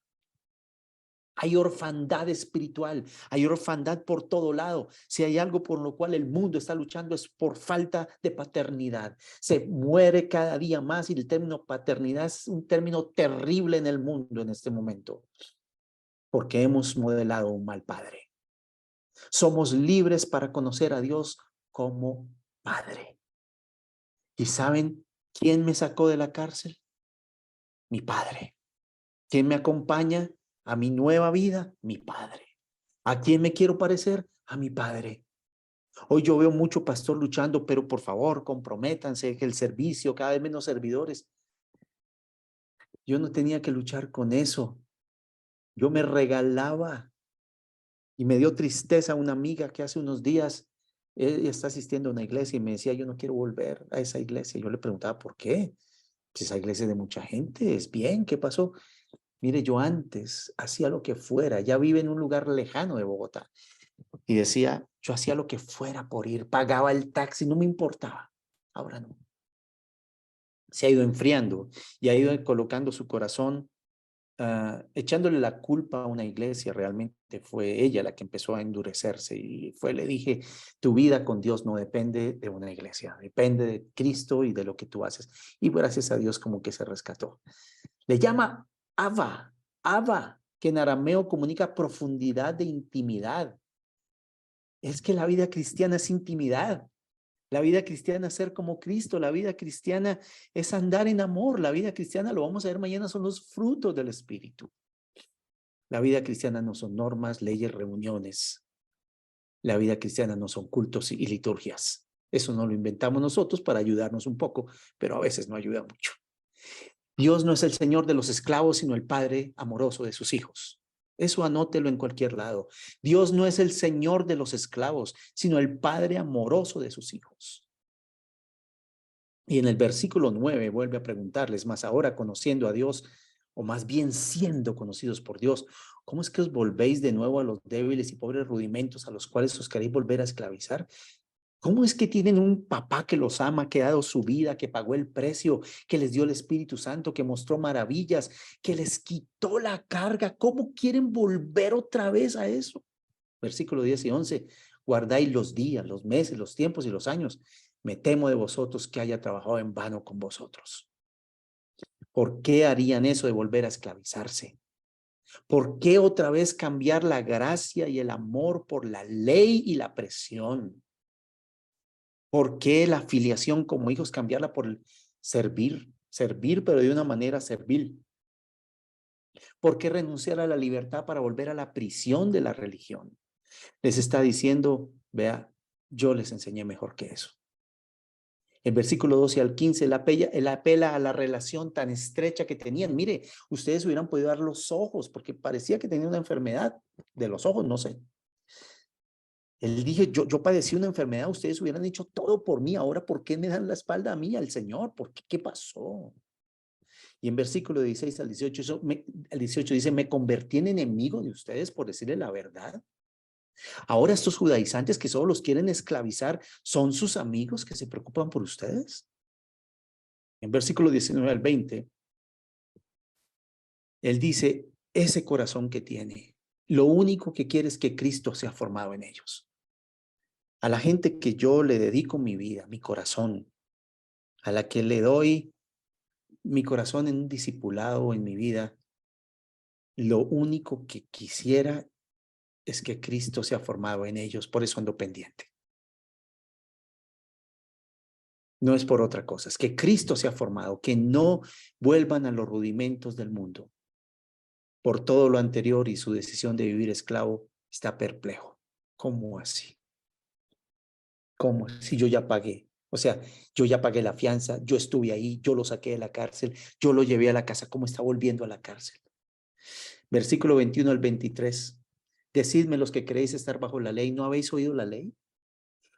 Hay orfandad espiritual, hay orfandad por todo lado. Si hay algo por lo cual el mundo está luchando es por falta de paternidad. Se muere cada día más y el término paternidad es un término terrible en el mundo en este momento, porque hemos modelado un mal padre. Somos libres para conocer a Dios como Padre. ¿Y saben quién me sacó de la cárcel? Mi Padre. ¿Quién me acompaña a mi nueva vida? Mi Padre. ¿A quién me quiero parecer? A mi Padre. Hoy yo veo mucho pastor luchando, pero por favor, comprométanse, que el servicio, cada vez menos servidores. Yo no tenía que luchar con eso. Yo me regalaba y me dio tristeza una amiga que hace unos días, ella está asistiendo a una iglesia y me decía, yo no quiero volver a esa iglesia. Yo le preguntaba, ¿por qué? Pues esa iglesia es de mucha gente, es bien, ¿qué pasó? Mire, yo antes hacía lo que fuera, ya vive en un lugar lejano de Bogotá. Y decía, yo hacía lo que fuera por ir, pagaba el taxi, no me importaba. Ahora no. Se ha ido enfriando y ha ido colocando su corazón, echándole la culpa a una iglesia. Realmente fue ella la que empezó a endurecerse y le dije, tu vida con Dios no depende de una iglesia, depende de Cristo y de lo que tú haces. Y gracias a Dios como que se rescató. Le llama Abba, Abba, que en arameo comunica profundidad de intimidad. Es que la vida cristiana es intimidad. La vida cristiana es ser como Cristo. La vida cristiana es andar en amor. La vida cristiana, lo vamos a ver mañana, son los frutos del Espíritu. La vida cristiana no son normas, leyes, reuniones. La vida cristiana no son cultos y liturgias. Eso no lo inventamos nosotros para ayudarnos un poco, pero a veces no ayuda mucho. Dios no es el Señor de los esclavos, sino el Padre amoroso de sus hijos. Eso anótelo en cualquier lado. Dios no es el Señor de los esclavos, sino el Padre amoroso de sus hijos. Y en el versículo 9 vuelve a preguntarles, más ahora conociendo a Dios, o más bien siendo conocidos por Dios, ¿cómo es que os volvéis de nuevo a los débiles y pobres rudimentos a los cuales os queréis volver a esclavizar? ¿Cómo es que tienen un papá que los ama, que ha dado su vida, que pagó el precio, que les dio el Espíritu Santo, que mostró maravillas, que les quitó la carga? ¿Cómo quieren volver otra vez a eso? Versículo 10 y 11, guardáis los días, los meses, los tiempos y los años. Me temo de vosotros que haya trabajado en vano con vosotros. ¿Por qué harían eso de volver a esclavizarse? ¿Por qué otra vez cambiar la gracia y el amor por la ley y la presión? ¿Por qué la filiación como hijos cambiarla por el servir? Servir, pero de una manera servil. ¿Por qué renunciar a la libertad para volver a la prisión de la religión? Les está diciendo, vea, yo les enseñé mejor que eso. El versículo 12 al 15, él apela a la relación tan estrecha que tenían. Mire, ustedes hubieran podido dar los ojos, porque parecía que tenía una enfermedad de los ojos, no sé. Él dije, yo padecí una enfermedad, ustedes hubieran hecho todo por mí, ahora ¿por qué me dan la espalda a mí, al Señor? ¿Por qué? ¿Qué pasó? Y en versículo 16 al 18, al 18 dice, me convertí en enemigo de ustedes por decirle la verdad. Ahora estos judaizantes que solo los quieren esclavizar, ¿son sus amigos que se preocupan por ustedes? En versículo 19 al 20, él dice, ese corazón que tiene, lo único que quiere es que Cristo sea formado en ellos. A la gente que yo le dedico mi vida, mi corazón, a la que le doy mi corazón en un discipulado en mi vida, lo único que quisiera es que Cristo sea formado en ellos, por eso ando pendiente. No es por otra cosa, es que Cristo sea formado, que no vuelvan a los rudimentos del mundo. Por todo lo anterior y su decisión de vivir esclavo, está perplejo. ¿Cómo así? ¿Cómo? Si yo ya pagué. O sea, yo ya pagué la fianza, yo estuve ahí, yo lo saqué de la cárcel, yo lo llevé a la casa. ¿Cómo está volviendo a la cárcel? Versículo 21 al 23. Decidme los que queréis estar bajo la ley, ¿no habéis oído la ley?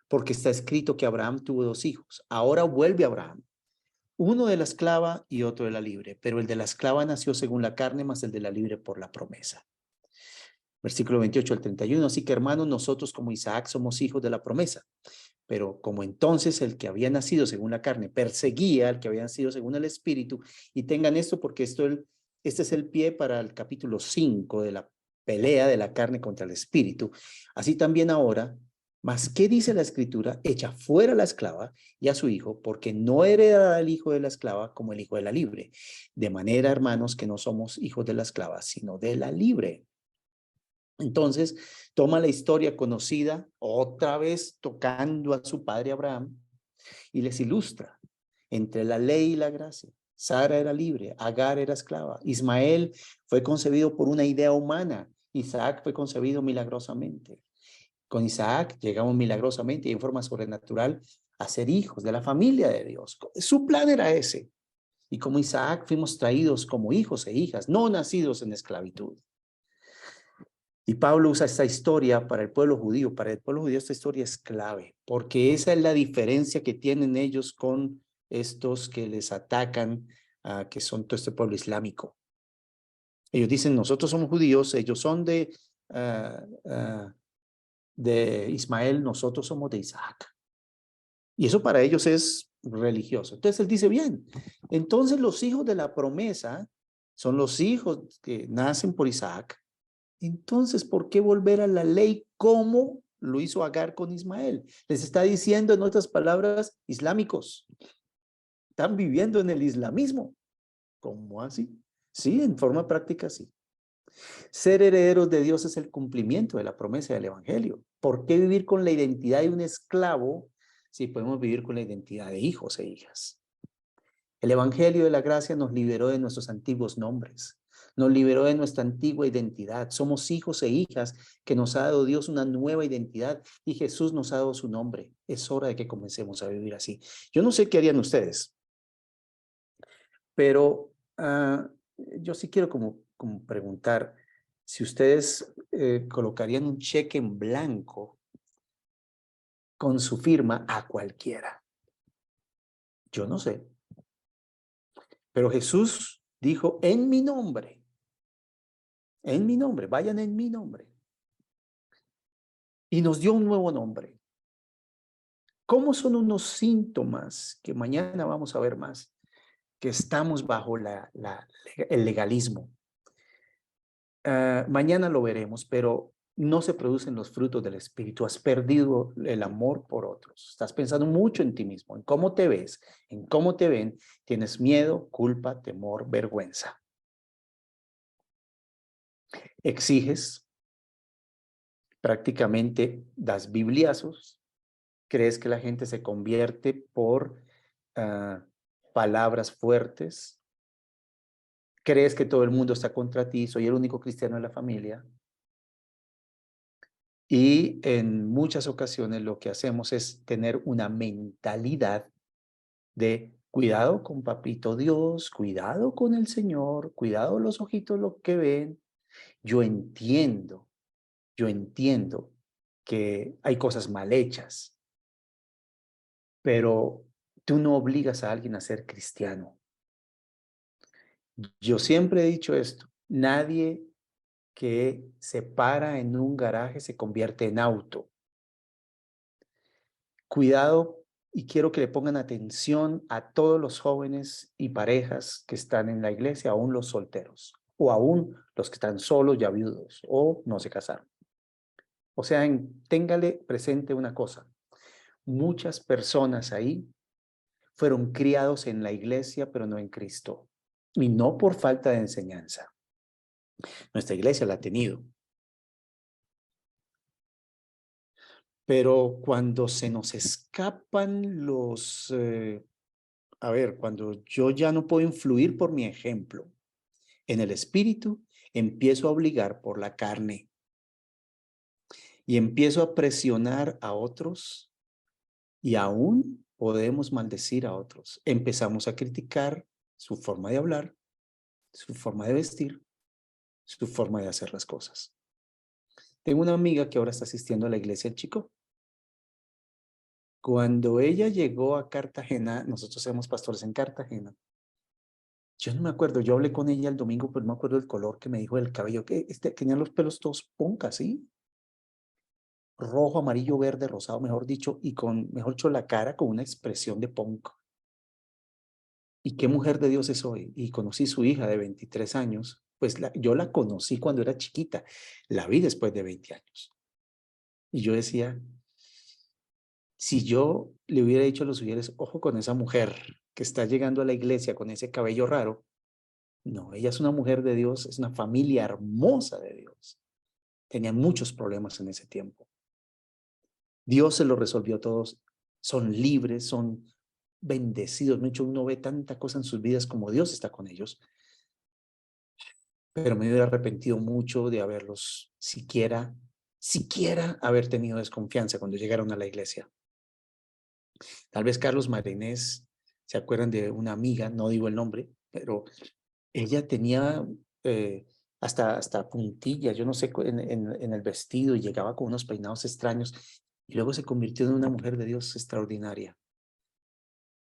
Porque está escrito que Abraham tuvo 2 hijos. Ahora vuelve Abraham, uno de la esclava y otro de la libre. Pero el de la esclava nació según la carne, más el de la libre por la promesa. Versículo 28 al 31. Así que hermanos, nosotros como Isaac somos hijos de la promesa. Pero como entonces el que había nacido según la carne perseguía al que había nacido según el Espíritu, y tengan esto porque este es el pie para el capítulo 5 de la pelea de la carne contra el Espíritu, así también ahora, mas ¿qué dice la Escritura? Echa fuera a la esclava y a su hijo, porque no heredará el hijo de la esclava como el hijo de la libre. De manera, hermanos, que no somos hijos de la esclava, sino de la libre. Entonces, toma la historia conocida, otra vez tocando a su padre Abraham, y les ilustra entre la ley y la gracia. Sara era libre, Agar era esclava, Ismael fue concebido por una idea humana, Isaac fue concebido milagrosamente. Con Isaac llegamos milagrosamente y en forma sobrenatural a ser hijos de la familia de Dios. Su plan era ese. Y como Isaac fuimos traídos como hijos e hijas, no nacidos en esclavitud. Y Pablo usa esta historia para el pueblo judío. Para el pueblo judío esta historia es clave, porque esa es la diferencia que tienen ellos con estos que les atacan, que son todo este pueblo islámico. Ellos dicen, nosotros somos judíos, ellos son de Ismael, nosotros somos de Isaac. Y eso para ellos es religioso. Entonces él dice, bien, entonces los hijos de la promesa son los hijos que nacen por Isaac. Entonces, ¿por qué volver a la ley como lo hizo Agar con Ismael? Les está diciendo, en otras palabras, islámicos. Están viviendo en el islamismo. ¿Cómo así? Sí, en forma práctica sí. Ser herederos de Dios es el cumplimiento de la promesa del evangelio. ¿Por qué vivir con la identidad de un esclavo si podemos vivir con la identidad de hijos e hijas? El evangelio de la gracia nos liberó de nuestros antiguos nombres. Nos liberó de nuestra antigua identidad. Somos hijos e hijas que nos ha dado Dios una nueva identidad y Jesús nos ha dado su nombre. Es hora de que comencemos a vivir así. Yo no sé qué harían ustedes, pero yo sí quiero como preguntar si ustedes colocarían un cheque en blanco con su firma a cualquiera. Yo no sé. Pero Jesús dijo, en mi nombre, vayan en mi nombre. Y nos dio un nuevo nombre. ¿Cómo son unos síntomas que mañana vamos a ver más? Que estamos bajo el legalismo. Mañana lo veremos, pero no se producen los frutos del Espíritu. Has perdido el amor por otros. Estás pensando mucho en ti mismo, en cómo te ves, en cómo te ven. Tienes miedo, culpa, temor, vergüenza. Exiges, prácticamente das bibliazos. ¿Crees que la gente se convierte por palabras fuertes? ¿Crees que todo el mundo está contra ti? Soy el único cristiano de la familia. Y en muchas ocasiones lo que hacemos es tener una mentalidad de cuidado con papito Dios, cuidado con el Señor, cuidado los ojitos lo que ven. Yo entiendo que hay cosas mal hechas, pero tú no obligas a alguien a ser cristiano. Yo siempre he dicho esto, nadie que se para en un garaje se convierte en auto. Cuidado, y quiero que le pongan atención a todos los jóvenes y parejas que están en la iglesia, aún los solteros, o aún los que están solos, ya viudos, o no se casaron. O sea, téngale presente una cosa, muchas personas ahí fueron criados en la iglesia, pero no en Cristo, y no por falta de enseñanza. Nuestra iglesia la ha tenido. Pero cuando se nos escapan cuando yo ya no puedo influir por mi ejemplo en el espíritu, empiezo a obligar por la carne y empiezo a presionar a otros y aún podemos maldecir a otros. Empezamos a criticar su forma de hablar, su forma de vestir, su forma de hacer las cosas. Tengo una amiga que ahora está asistiendo a la iglesia del Chico. Cuando ella llegó a Cartagena, nosotros éramos pastores en Cartagena. Yo no me acuerdo, yo hablé con ella el domingo, pero no me acuerdo el color que me dijo del cabello, que tenía los pelos todos ponca, ¿sí? Rojo, amarillo, verde, rosado, mejor dicho, y mejor dicho, la cara con una expresión de punk. ¿Y qué mujer de Dios es hoy? Y conocí su hija de 23 años, pues yo la conocí cuando era chiquita, la vi después de 20 años. Y yo decía, si yo le hubiera dicho a los sugieres, ojo con esa mujer que está llegando a la iglesia con ese cabello raro, no, ella es una mujer de Dios, es una familia hermosa de Dios. tenían muchos problemas en ese tiempo. Dios se los resolvió a todos, son libres, son bendecidos. De hecho, uno ve tanta cosa en sus vidas como Dios está con ellos, pero me hubiera arrepentido mucho de haberlos siquiera haber tenido desconfianza cuando llegaron a la iglesia. Tal vez Carlos Marinés, se acuerdan de una amiga, no digo el nombre, pero ella tenía hasta puntillas, yo no sé, en el vestido, y llegaba con unos peinados extraños, y luego se convirtió en una mujer de Dios extraordinaria.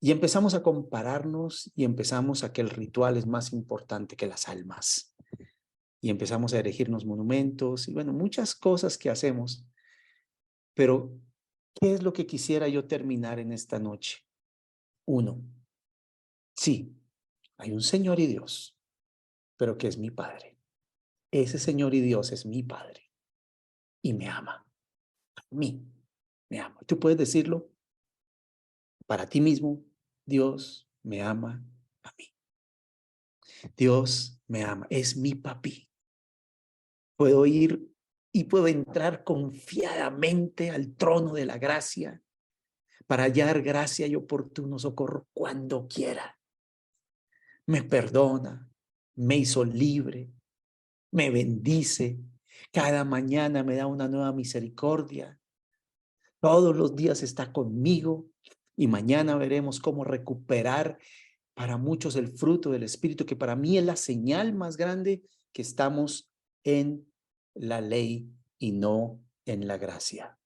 Y empezamos a compararnos y empezamos a que el ritual es más importante que las almas. Y empezamos a erigirnos monumentos y bueno, muchas cosas que hacemos. Pero, ¿qué es lo que quisiera yo terminar en esta noche? Uno, sí, hay un Señor y Dios, pero que es mi Padre. Ese Señor y Dios es mi Padre y me ama. A mí me ama. Tú puedes decirlo para ti mismo. Dios me ama a mí. Dios me ama. Es mi papi. Puedo ir y puedo entrar confiadamente al trono de la gracia para hallar gracia y oportuno socorro cuando quiera. Me perdona, me hizo libre, me bendice. Cada mañana me da una nueva misericordia. Todos los días está conmigo y mañana veremos cómo recuperar para muchos el fruto del Espíritu, que para mí es la señal más grande que estamos en la ley y no en la gracia.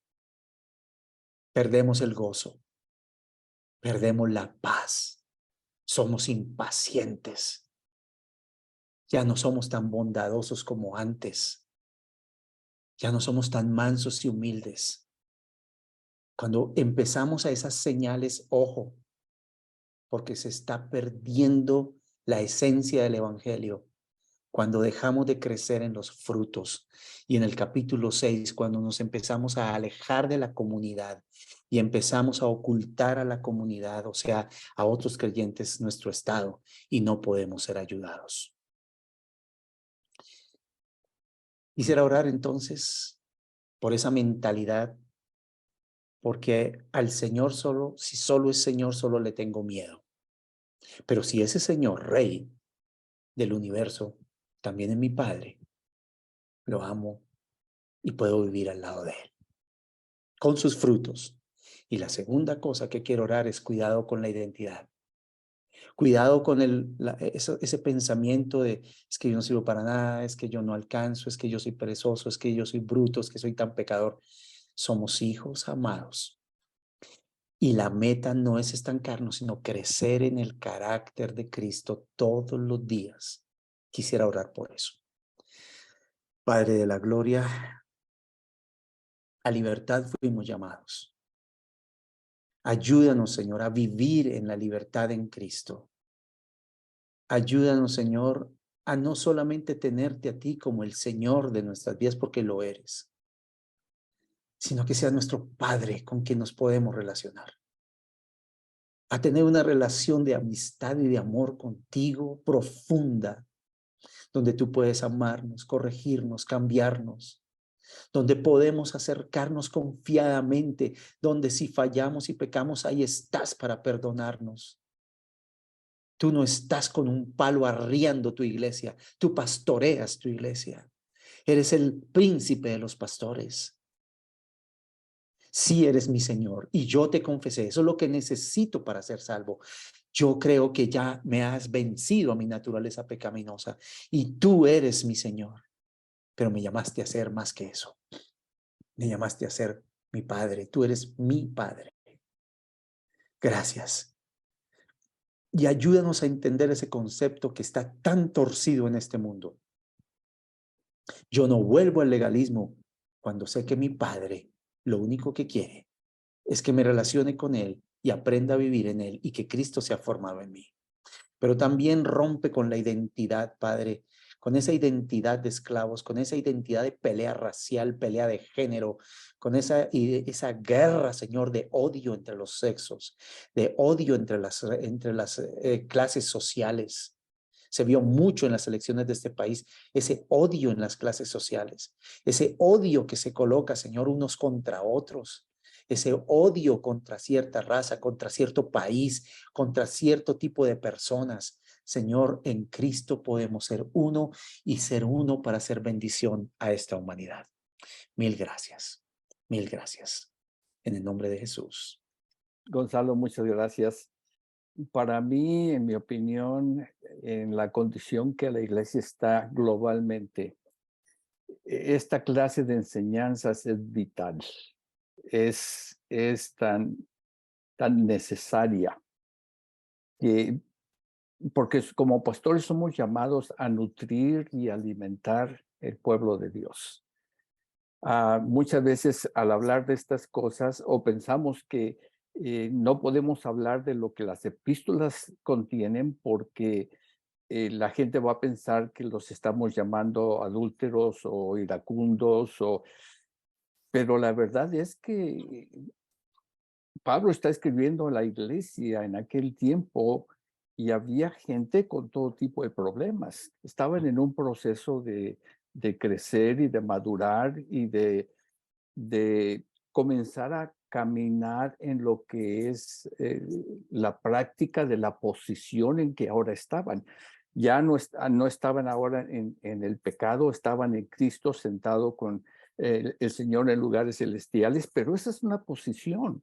Perdemos el gozo, perdemos la paz, somos impacientes, ya no somos tan bondadosos como antes, ya no somos tan mansos y humildes. Cuando empezamos a esas señales, ojo, porque se está perdiendo la esencia del evangelio. Cuando dejamos de crecer en los frutos. Y en el capítulo 6, cuando nos empezamos a alejar de la comunidad y empezamos a ocultar a la comunidad, o sea, a otros creyentes, nuestro estado, y no podemos ser ayudados. Quisiera orar entonces por esa mentalidad, porque al Señor solo, si solo es Señor, solo le tengo miedo. Pero si ese Señor, Rey del universo, también es mi Padre, lo amo y puedo vivir al lado de Él, con sus frutos. Y la segunda cosa que quiero orar es cuidado con la identidad. Cuidado con ese pensamiento de es que yo no sirvo para nada, es que yo no alcanzo, es que yo soy perezoso, es que yo soy bruto, es que soy tan pecador. Somos hijos amados. Y la meta no es estancarnos, sino crecer en el carácter de Cristo todos los días. Quisiera orar por eso. Padre de la gloria, a libertad fuimos llamados. Ayúdanos, Señor, a vivir en la libertad en Cristo. Ayúdanos, Señor, a no solamente tenerte a ti como el Señor de nuestras vidas, porque lo eres, sino que seas nuestro Padre con quien nos podemos relacionar. A tener una relación de amistad y de amor contigo profunda, donde tú puedes amarnos, corregirnos, cambiarnos, donde podemos acercarnos confiadamente, donde si fallamos y pecamos, ahí estás para perdonarnos. Tú no estás con un palo arriando tu iglesia, tú pastoreas tu iglesia. Eres el príncipe de los pastores. Sí eres mi Señor y yo te confesé, eso es lo que necesito para ser salvo. Yo creo que ya me has vencido a mi naturaleza pecaminosa y tú eres mi Señor, pero me llamaste a ser más que eso. Me llamaste a ser mi Padre, tú eres mi Padre. Gracias. Y ayúdanos a entender ese concepto que está tan torcido en este mundo. Yo no vuelvo al legalismo cuando sé que mi Padre lo único que quiere es que me relacione con Él y aprenda a vivir en Él y que Cristo sea formado en mí. Pero también rompe con la identidad, Padre, con esa identidad de esclavos, con esa identidad de pelea racial, pelea de género, con esa guerra, Señor, de odio entre los sexos, de odio entre las clases sociales. Se vio mucho en las elecciones de este país, ese odio en las clases sociales, ese odio que se coloca, Señor, unos contra otros, ese odio contra cierta raza, contra cierto país, contra cierto tipo de personas. Señor, en Cristo podemos ser uno y ser uno para hacer bendición a esta humanidad. Mil gracias. Mil gracias. En el nombre de Jesús. Gonzalo, muchas gracias. Para mí, en mi opinión, en la condición que la iglesia está globalmente, esta clase de enseñanzas es vital, es tan necesaria, que, porque como pastores somos llamados a nutrir y alimentar el pueblo de Dios. Muchas veces al hablar de estas cosas o pensamos que no podemos hablar de lo que las epístolas contienen porque la gente va a pensar que los estamos llamando adúlteros o iracundos, pero la verdad es que Pablo está escribiendo a la iglesia en aquel tiempo y había gente con todo tipo de problemas. Estaban en un proceso de crecer y de madurar y de comenzar a caminar en lo que es la práctica de la posición en que ahora estaban. Ya no estaban ahora en el pecado, estaban en Cristo sentado con el Señor en lugares celestiales, pero esa es una posición.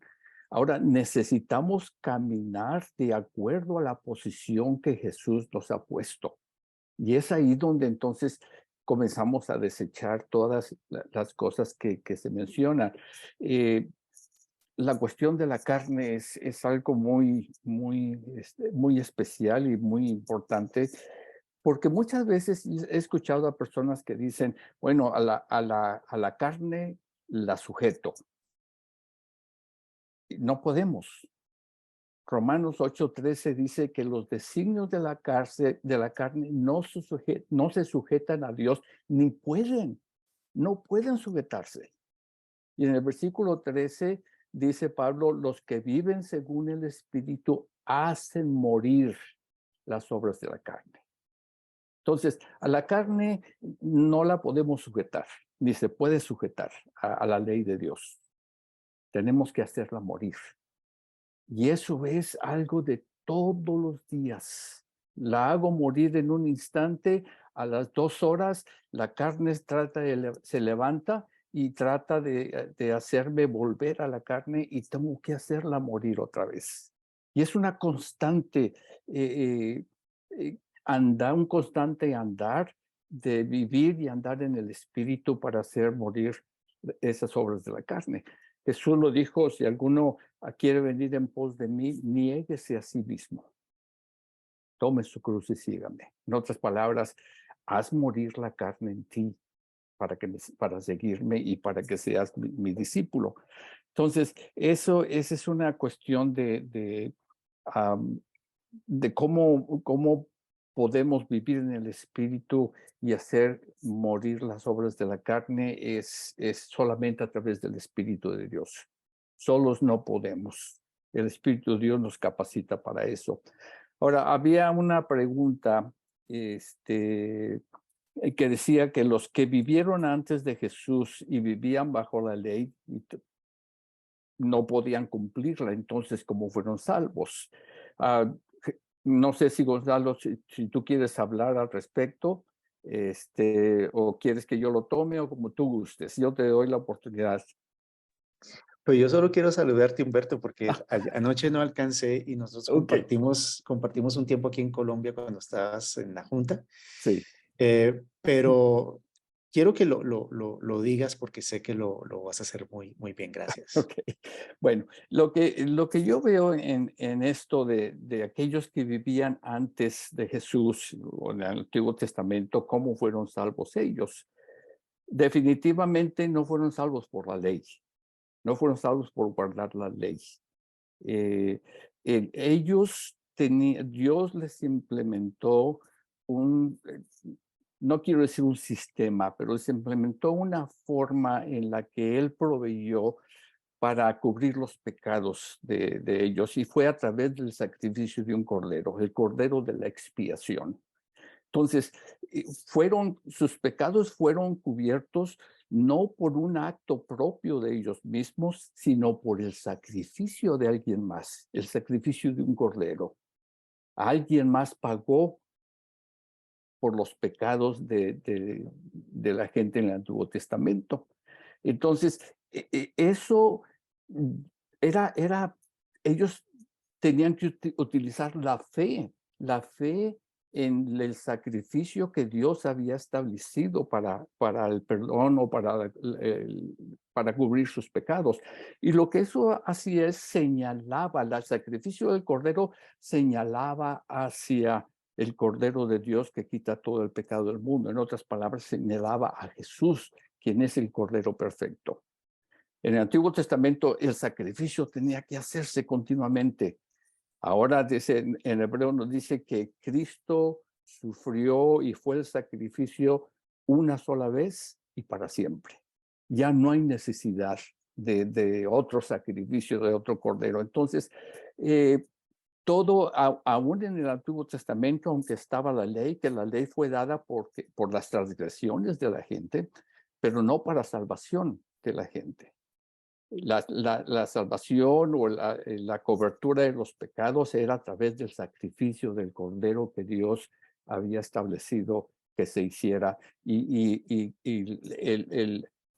Ahora necesitamos caminar de acuerdo a la posición que Jesús nos ha puesto. Y es ahí donde entonces comenzamos a desechar todas las cosas que se mencionan. La cuestión de la carne es algo muy especial y muy importante, porque muchas veces he escuchado a personas que dicen, bueno, a la carne la sujeto. No podemos. Romanos 8:13 dice que los designios de la carne no se sujetan a Dios, ni no pueden sujetarse. Y en el versículo 13 dice Pablo, los que viven según el Espíritu hacen morir las obras de la carne. Entonces, a la carne no la podemos sujetar, ni se puede sujetar a la ley de Dios. Tenemos que hacerla morir. Y eso es algo de todos los días. La hago morir en un instante, a las 2 horas, la carne se levanta y trata de hacerme volver a la carne y tengo que hacerla morir otra vez. Y es una constante, un constante andar de vivir y andar en el espíritu para hacer morir esas obras de la carne. Jesús lo dijo, si alguno quiere venir en pos de mí, niéguese a sí mismo. Tome su cruz y sígame. En otras palabras, haz morir la carne en ti para seguirme y para que seas mi discípulo. Entonces, esa es una cuestión de cómo podemos vivir en el espíritu y hacer morir las obras de la carne es solamente a través del Espíritu de Dios. Solos no podemos. El Espíritu de Dios nos capacita para eso. Ahora, había una pregunta que decía que los que vivieron antes de Jesús y vivían bajo la ley no podían cumplirla, entonces, ¿cómo fueron salvos? No sé si Gonzalo, si tú quieres hablar al respecto, o quieres que yo lo tome o como tú gustes. Yo te doy la oportunidad. Pues yo solo quiero saludarte, Humberto, porque anoche no alcancé y nosotros Okay. compartimos un tiempo aquí en Colombia cuando estabas en la Junta. Sí. Pero quiero que lo digas porque sé que lo vas a hacer muy, muy bien. Gracias. Okay. Bueno, lo que yo veo en esto de aquellos que vivían antes de Jesús o en el Antiguo Testamento, ¿cómo fueron salvos ellos? Definitivamente no fueron salvos por la ley. No fueron salvos por guardar la ley. Dios les implementó no quiero decir un sistema, pero se implementó una forma en la que Él proveyó para cubrir los pecados de ellos, y fue a través del sacrificio de un cordero, el cordero de la expiación. Entonces, sus pecados fueron cubiertos no por un acto propio de ellos mismos, sino por el sacrificio de alguien más, el sacrificio de un cordero. Alguien más pagó por los pecados de la gente en el Antiguo Testamento. Entonces, eso ellos tenían que utilizar la fe en el sacrificio que Dios había establecido para el perdón o para cubrir sus pecados. Y lo que eso hacía es señalaba, el sacrificio del Cordero señalaba hacia el Cordero de Dios que quita todo el pecado del mundo. En otras palabras, señalaba a Jesús, quien es el Cordero perfecto. En el Antiguo Testamento, el sacrificio tenía que hacerse continuamente. Ahora en Hebreo nos dice que Cristo sufrió y fue el sacrificio una sola vez y para siempre. Ya no hay necesidad de otro sacrificio, de otro cordero. Entonces, aún en el Antiguo Testamento, aunque estaba la ley, que la ley fue dada por las transgresiones de la gente, pero no para salvación de la gente. La salvación o la cobertura de los pecados era a través del sacrificio del Cordero que Dios había establecido que se hiciera y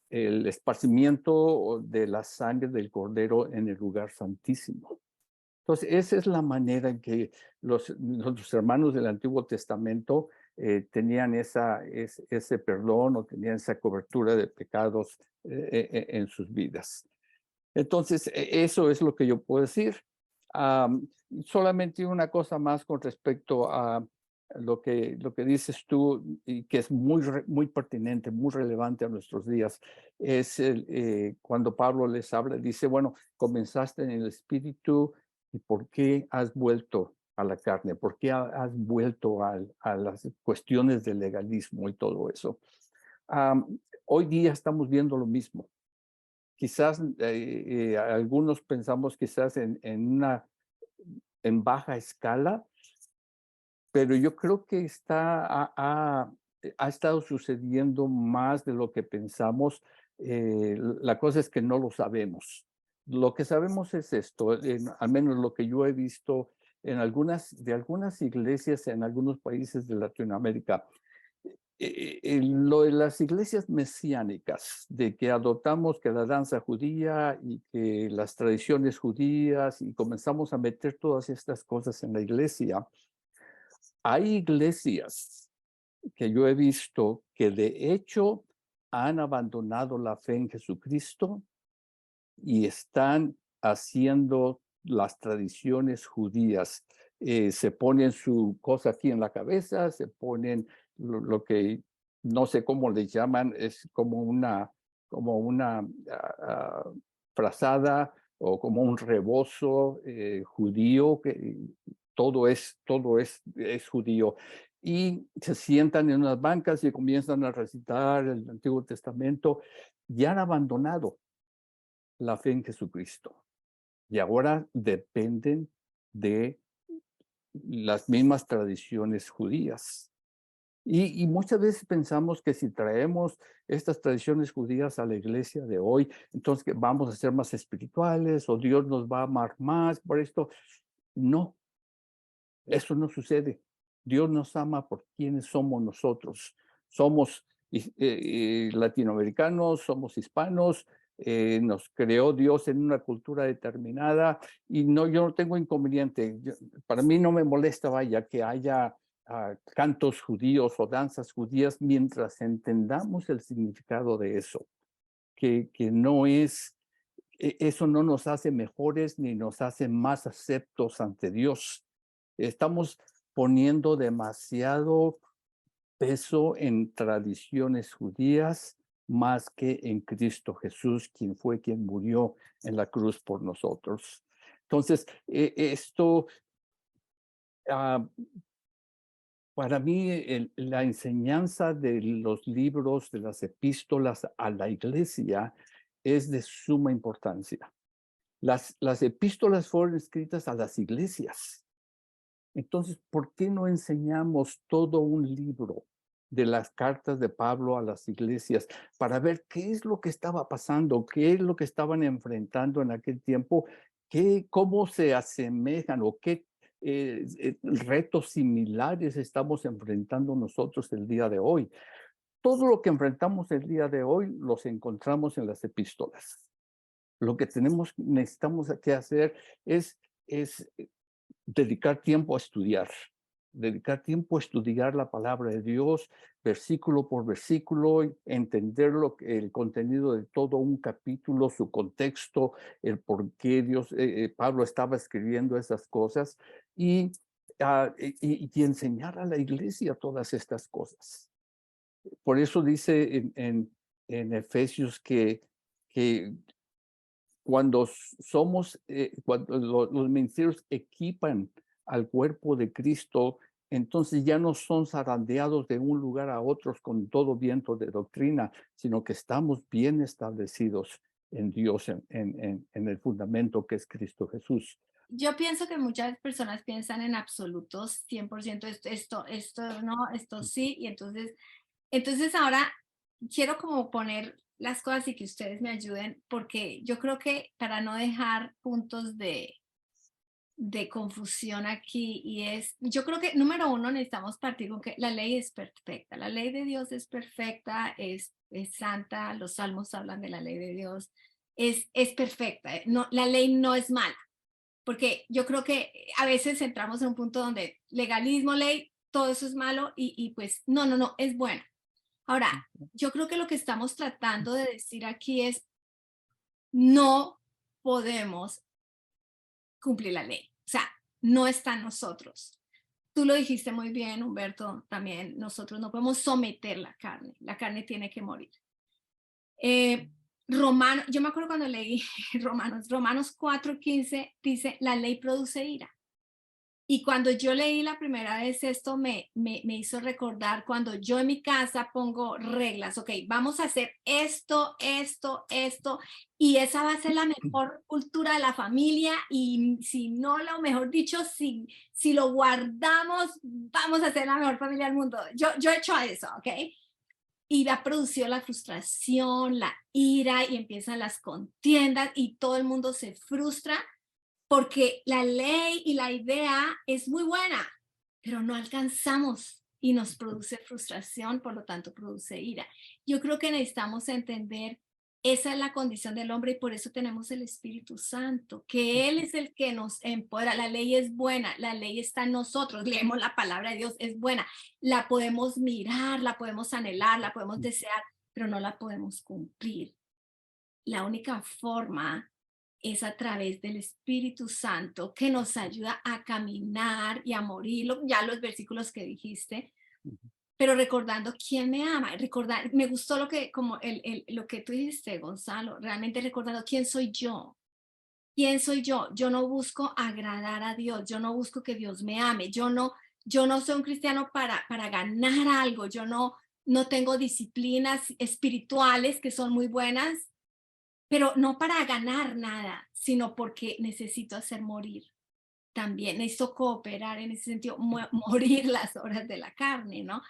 el esparcimiento de la sangre del Cordero en el lugar santísimo. Entonces, esa es la manera en que nuestros hermanos del Antiguo Testamento tenían ese perdón o tenían esa cobertura de pecados en sus vidas. Entonces, eso es lo que yo puedo decir. Solamente una cosa más con respecto a lo que dices tú y que es muy pertinente, muy relevante a nuestros días, es cuando Pablo les habla, dice, bueno, comenzaste en el espíritu y ¿por qué has vuelto a la carne? ¿Por qué has vuelto a las cuestiones del legalismo y todo eso? Hoy día estamos viendo lo mismo. Quizás algunos pensamos quizás en baja escala, pero yo creo que ha estado sucediendo más de lo que pensamos. La cosa es que no lo sabemos. Lo que sabemos es esto, al menos lo que yo he visto en algunas iglesias en algunos países de Latinoamérica. Lo de las iglesias mesiánicas, de que adoptamos que la danza judía y que las tradiciones judías y comenzamos a meter todas estas cosas en la iglesia. Hay iglesias que yo he visto que de hecho han abandonado la fe en Jesucristo y están haciendo las tradiciones judías. Se ponen su cosa aquí en la cabeza, se ponen lo que no sé cómo le llaman, es como una frazada o como un rebozo judío, que todo es judío. Y se sientan en unas bancas y comienzan a recitar el Antiguo Testamento y han abandonado la fe en Jesucristo. Y ahora dependen de las mismas tradiciones judías. Y muchas veces pensamos que si traemos estas tradiciones judías a la iglesia de hoy, entonces que vamos a ser más espirituales o Dios nos va a amar más por esto. No, eso no sucede. Dios nos ama por quienes somos nosotros. Somos latinoamericanos, somos hispanos, nos creó Dios en una cultura determinada y yo no tengo inconveniente. Para mí no me molesta, vaya, que haya cantos judíos o danzas judías mientras entendamos el significado de eso, que no es, eso no nos hace mejores ni nos hace más aceptos ante Dios. Estamos poniendo demasiado peso en tradiciones judías más que en Cristo Jesús, quien murió en la cruz por nosotros. Entonces, esto, para mí, la enseñanza de los libros, de las epístolas a la iglesia es de suma importancia. Las epístolas fueron escritas a las iglesias. Entonces, ¿por qué no enseñamos todo un libro de las cartas de Pablo a las iglesias para ver qué es lo que estaba pasando, qué es lo que estaban enfrentando en aquel tiempo, cómo se asemejan o qué retos similares estamos enfrentando nosotros el día de hoy? Todo lo que enfrentamos el día de hoy los encontramos en las epístolas. Lo que necesitamos que hacer es dedicar tiempo a estudiar la palabra de Dios, versículo por versículo, entender el contenido de todo un capítulo, su contexto, el por qué Pablo estaba escribiendo esas cosas y, y enseñar a la iglesia todas estas cosas. Por eso dice en Efesios que cuando cuando los ministerios equipan al cuerpo de Cristo, entonces ya no son zarandeados de un lugar a otro con todo viento de doctrina, sino que estamos bien establecidos en Dios, en el fundamento que es Cristo Jesús. Yo pienso que muchas personas piensan en absolutos, 100%, esto no, esto sí, y entonces ahora quiero como poner las cosas y que ustedes me ayuden, porque yo creo que para no dejar puntos de confusión aquí, yo creo que número uno necesitamos partir con que la ley es perfecta, la ley de Dios es perfecta, es santa, los salmos hablan de la ley de Dios, es perfecta, no, la ley no es mala, porque yo creo que a veces entramos en un punto donde legalismo, ley, todo eso es malo y pues no, es bueno. Ahora, yo creo que lo que estamos tratando de decir aquí es, no podemos cumplir la ley. O sea, no está en nosotros. Tú lo dijiste muy bien, Humberto, también nosotros no podemos someter la carne tiene que morir. Yo me acuerdo cuando leí Romanos 4:15 dice, la ley produce ira. Y cuando yo leí la primera vez esto me hizo recordar cuando yo en mi casa pongo reglas, ok, vamos a hacer esto, y esa va a ser la mejor cultura de la familia y si no, lo mejor dicho, si lo guardamos, vamos a ser la mejor familia del mundo. Yo he hecho eso, ok. Y ha producido la frustración, la ira y empiezan las contiendas y todo el mundo se frustra porque la ley y la idea es muy buena, pero no alcanzamos y nos produce frustración, por lo tanto produce ira. Yo creo que necesitamos entender, esa es la condición del hombre y por eso tenemos el Espíritu Santo, que Él es el que nos empodera. La ley es buena, la ley está en nosotros, leemos la palabra de Dios, es buena, la podemos mirar, la podemos anhelar, la podemos desear, pero no la podemos cumplir. La única forma es a través del Espíritu Santo que nos ayuda a caminar y a morir, ya los versículos que dijiste, pero recordando quién me ama, me gustó lo que, lo que tú dijiste, Gonzalo, realmente recordando quién soy yo. ¿Quién soy yo? Yo no busco agradar a Dios, yo no busco que Dios me ame, yo no soy un cristiano para ganar algo, yo no tengo disciplinas espirituales que son muy buenas, pero no para ganar nada, sino porque necesito hacer morir. También necesito cooperar en ese sentido, morir las obras de la carne, ¿no?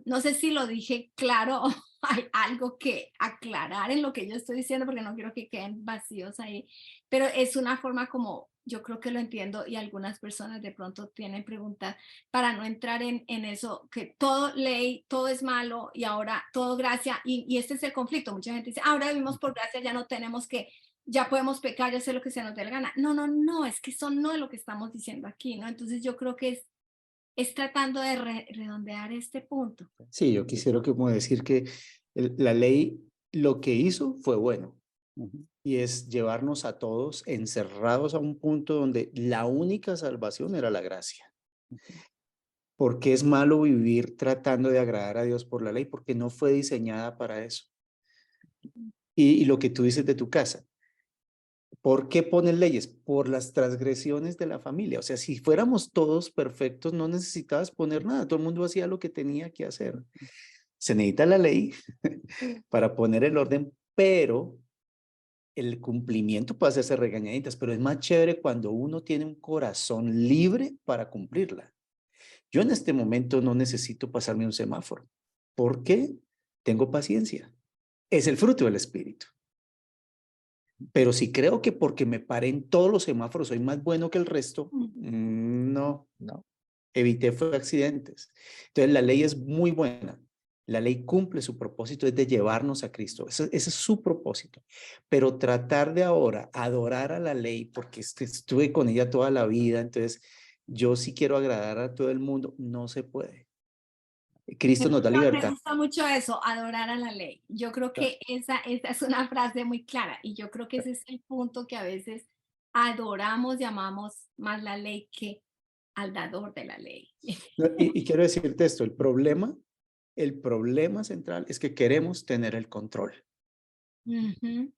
No sé si lo dije claro o hay algo que aclarar en lo que yo estoy diciendo porque no quiero que queden vacíos ahí, pero es una forma como yo creo que lo entiendo y algunas personas de pronto tienen preguntas para no entrar en eso, que todo ley, todo es malo y ahora todo gracia y este es el conflicto. Mucha gente dice, ahora vivimos por gracia, ya no tenemos que, ya podemos pecar, ya hacer lo que se nos dé la gana. No, es que eso no es lo que estamos diciendo aquí, ¿no? Entonces yo creo que es tratando de redondear este punto. Sí, yo quisiera como decir que la ley lo que hizo fue bueno y es llevarnos a todos encerrados a un punto donde la única salvación era la gracia. Porque es malo vivir tratando de agradar a Dios por la ley, porque no fue diseñada para eso. Y lo que tú dices de tu casa, ¿por qué ponen leyes? Por las transgresiones de la familia. O sea, si fuéramos todos perfectos, no necesitabas poner nada. Todo el mundo hacía lo que tenía que hacer. Se necesita la ley para poner el orden, pero el cumplimiento puede hacerse regañaditas, pero es más chévere cuando uno tiene un corazón libre para cumplirla. Yo en este momento no necesito pasarme un semáforo. ¿Por qué? Tengo paciencia. Es el fruto del Espíritu. Pero si creo que porque me paré en todos los semáforos soy más bueno que el resto, no. Evité fue accidentes. Entonces la ley es muy buena. La ley cumple su propósito, es de llevarnos a Cristo. Ese es su propósito. Pero tratar de ahora adorar a la ley, porque estuve con ella toda la vida, entonces yo sí quiero agradar a todo el mundo, no se puede. Cristo nos da Me libertad. gusta mucho eso, adorar a la ley. Yo creo que esa es una frase muy clara y yo creo que ese es el punto que a veces adoramos, llamamos más la ley que al dador de la ley. Y quiero decirte esto, el problema central es que queremos tener el control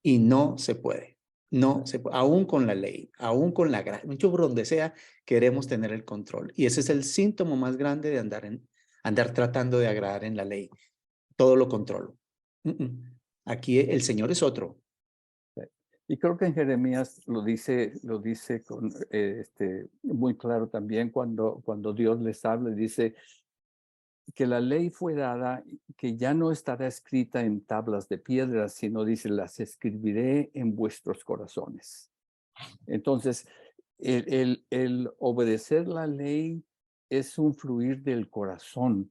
y no se puede. No se puede, aún con la ley, aún con la gracia, mucho por donde sea, queremos tener el control. Y ese es el síntoma más grande de andar tratando de agradar en la ley. Todo lo controlo. Aquí el Señor es otro. Y creo que en Jeremías lo dice con, muy claro también cuando Dios les habla, dice que la ley fue dada, que ya no estará escrita en tablas de piedra, sino dice, las escribiré en vuestros corazones. Entonces, el obedecer la ley es un fluir del corazón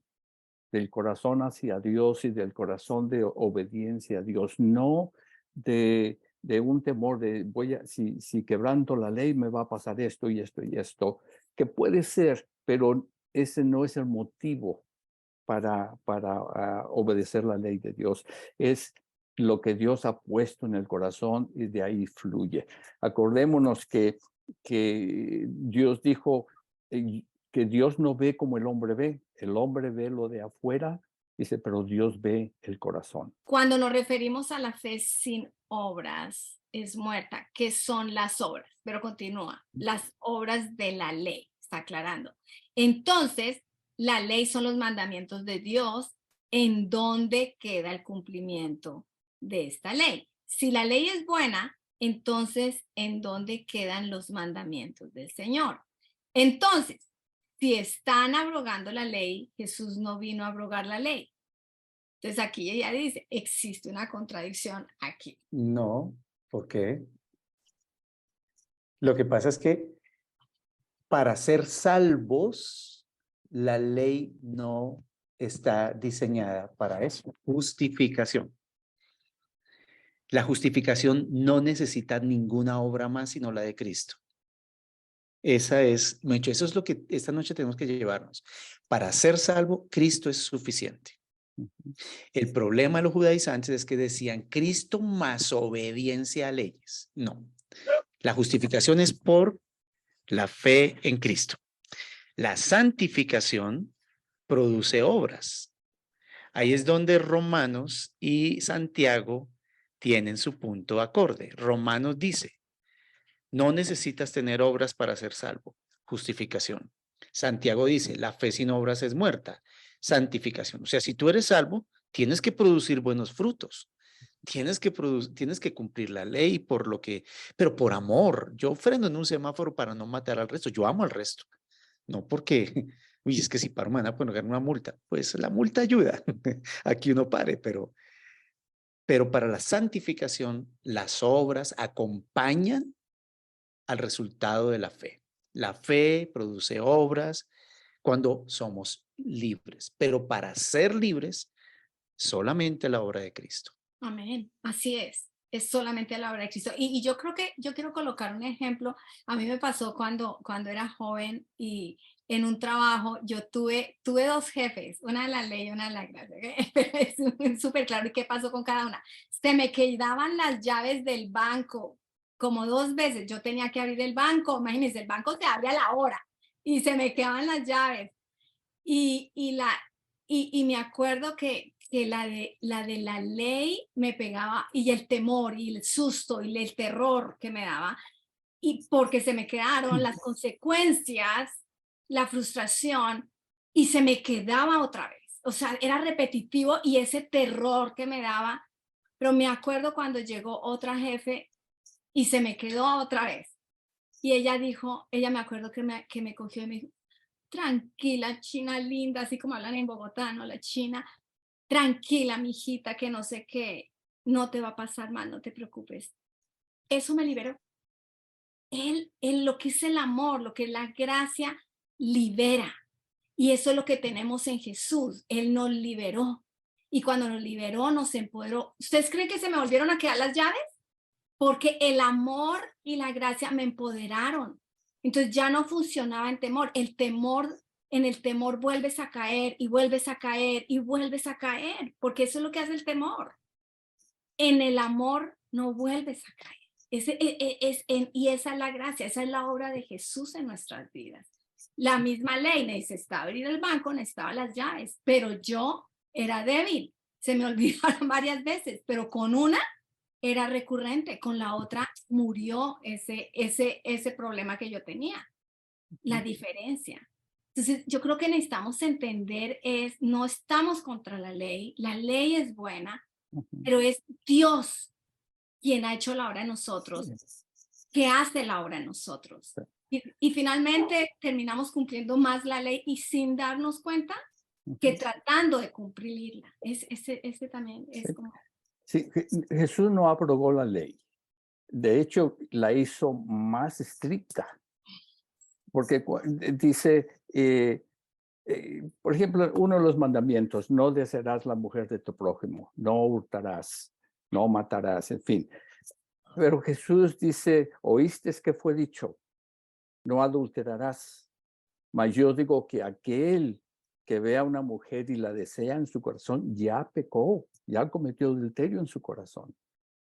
hacia Dios y del corazón de obediencia a Dios, no de un temor de si quebranto la ley me va a pasar esto y esto y esto, que puede ser, pero ese no es el motivo para obedecer la ley de Dios. Es lo que Dios ha puesto en el corazón y de ahí fluye. Acordémonos que Dios dijo que Dios no ve como el hombre ve lo de afuera, dice, pero Dios ve el corazón. Cuando nos referimos a la fe sin obras, es muerta. ¿Qué son las obras? Pero continúa, las obras de la ley, está aclarando. Entonces, la ley son los mandamientos de Dios. ¿En dónde queda el cumplimiento de esta ley? Si la ley es buena, entonces, ¿en dónde quedan los mandamientos del Señor? Entonces, si están abrogando la ley, Jesús no vino a abrogar la ley. Entonces aquí ella dice, existe una contradicción aquí. No, ¿por qué? Lo que pasa es que para ser salvos, la ley no está diseñada para eso. Justificación. La justificación no necesita ninguna obra más sino la de Cristo. Eso es lo que esta noche tenemos que llevarnos. Para ser salvo, Cristo es suficiente. El problema de los judaizantes es que decían Cristo más obediencia a leyes. No. La justificación es por la fe en Cristo. La santificación produce obras. Ahí es donde Romanos y Santiago tienen su punto acorde. Romanos dice, no necesitas tener obras para ser salvo. Justificación. Santiago dice, la fe sin obras es muerta. Santificación. O sea, si tú eres salvo, tienes que producir buenos frutos. Tienes que cumplir la ley pero por amor. Yo freno en un semáforo para no matar al resto. Yo amo al resto. No porque, uy, es que si paro me van a poner una multa. Pues la multa ayuda a que uno pare, pero para la santificación, las obras acompañan al resultado de la fe. La fe produce obras cuando somos libres, pero para ser libres, solamente la obra de Cristo. Amén, así es solamente la obra de Cristo. Y yo creo que yo quiero colocar un ejemplo. A mí me pasó cuando era joven y en un trabajo yo tuve dos jefes, una de la ley y una de la gracia. Pero es súper claro. ¿Y qué pasó con cada una? Se me quedaban las llaves del banco como 2 veces. Yo tenía que abrir el banco, imagínense, el banco se abre a la hora y se me quedaban las llaves. Y me acuerdo que la de la ley me pegaba y el temor y el susto y el terror que me daba y porque se me quedaron las consecuencias, la frustración y se me quedaba otra vez. O sea, era repetitivo y ese terror que me daba. Pero me acuerdo cuando llegó otra jefe y se me quedó otra vez. Y ella me acuerdo que me cogió y me dijo, tranquila, China linda, así como hablan en Bogotá, ¿no? La China, tranquila, mijita, que no sé qué, no te va a pasar mal, no te preocupes. Eso me liberó. Lo que es el amor, lo que es la gracia, libera. Y eso es lo que tenemos en Jesús. Él nos liberó. Y cuando nos liberó, nos empoderó. ¿Ustedes creen que se me volvieron a quedar las llaves? Porque el amor y la gracia me empoderaron. Entonces ya no funcionaba en temor. En el temor vuelves a caer y vuelves a caer y vuelves a caer, porque eso es lo que hace el temor. En el amor no vuelves a caer. Y esa es la gracia, esa es la obra de Jesús en nuestras vidas. La misma ley necesitaba abrir el banco, necesitaba las llaves, pero yo era débil. Se me olvidaron varias veces, pero con una era recurrente, con la otra murió ese problema que yo tenía, la diferencia. Entonces, yo creo que necesitamos entender no estamos contra la ley es buena, pero es Dios quien ha hecho la obra en nosotros, que hace la obra en nosotros. Y finalmente terminamos cumpliendo más la ley y sin darnos cuenta que tratando de cumplirla. Ese también es como... Sí, Jesús no abrogó la ley. De hecho, la hizo más estricta. Porque dice, por ejemplo, uno de los mandamientos, no desearás la mujer de tu prójimo, no hurtarás, no matarás, en fin. Pero Jesús dice, oíste que fue dicho, no adulterarás. Mas yo digo que aquel que ve a una mujer y la desea en su corazón, ya pecó, ya cometió adulterio en su corazón.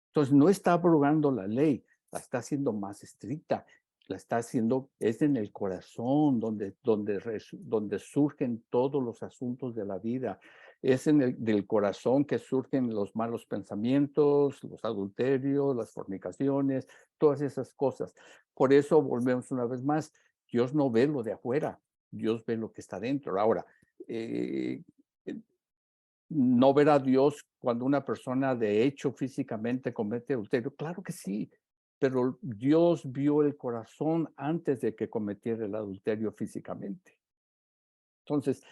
Entonces no está abrogando la ley, la está haciendo más estricta, la está haciendo, es en el corazón donde surgen todos los asuntos de la vida. Es del corazón que surgen los malos pensamientos, los adulterios, las fornicaciones, todas esas cosas. Por eso volvemos una vez más, Dios no ve lo de afuera, Dios ve lo que está dentro. Ahora, no ver a Dios cuando una persona de hecho físicamente comete adulterio. Claro que sí, pero Dios vio el corazón antes de que cometiera el adulterio físicamente. Entonces,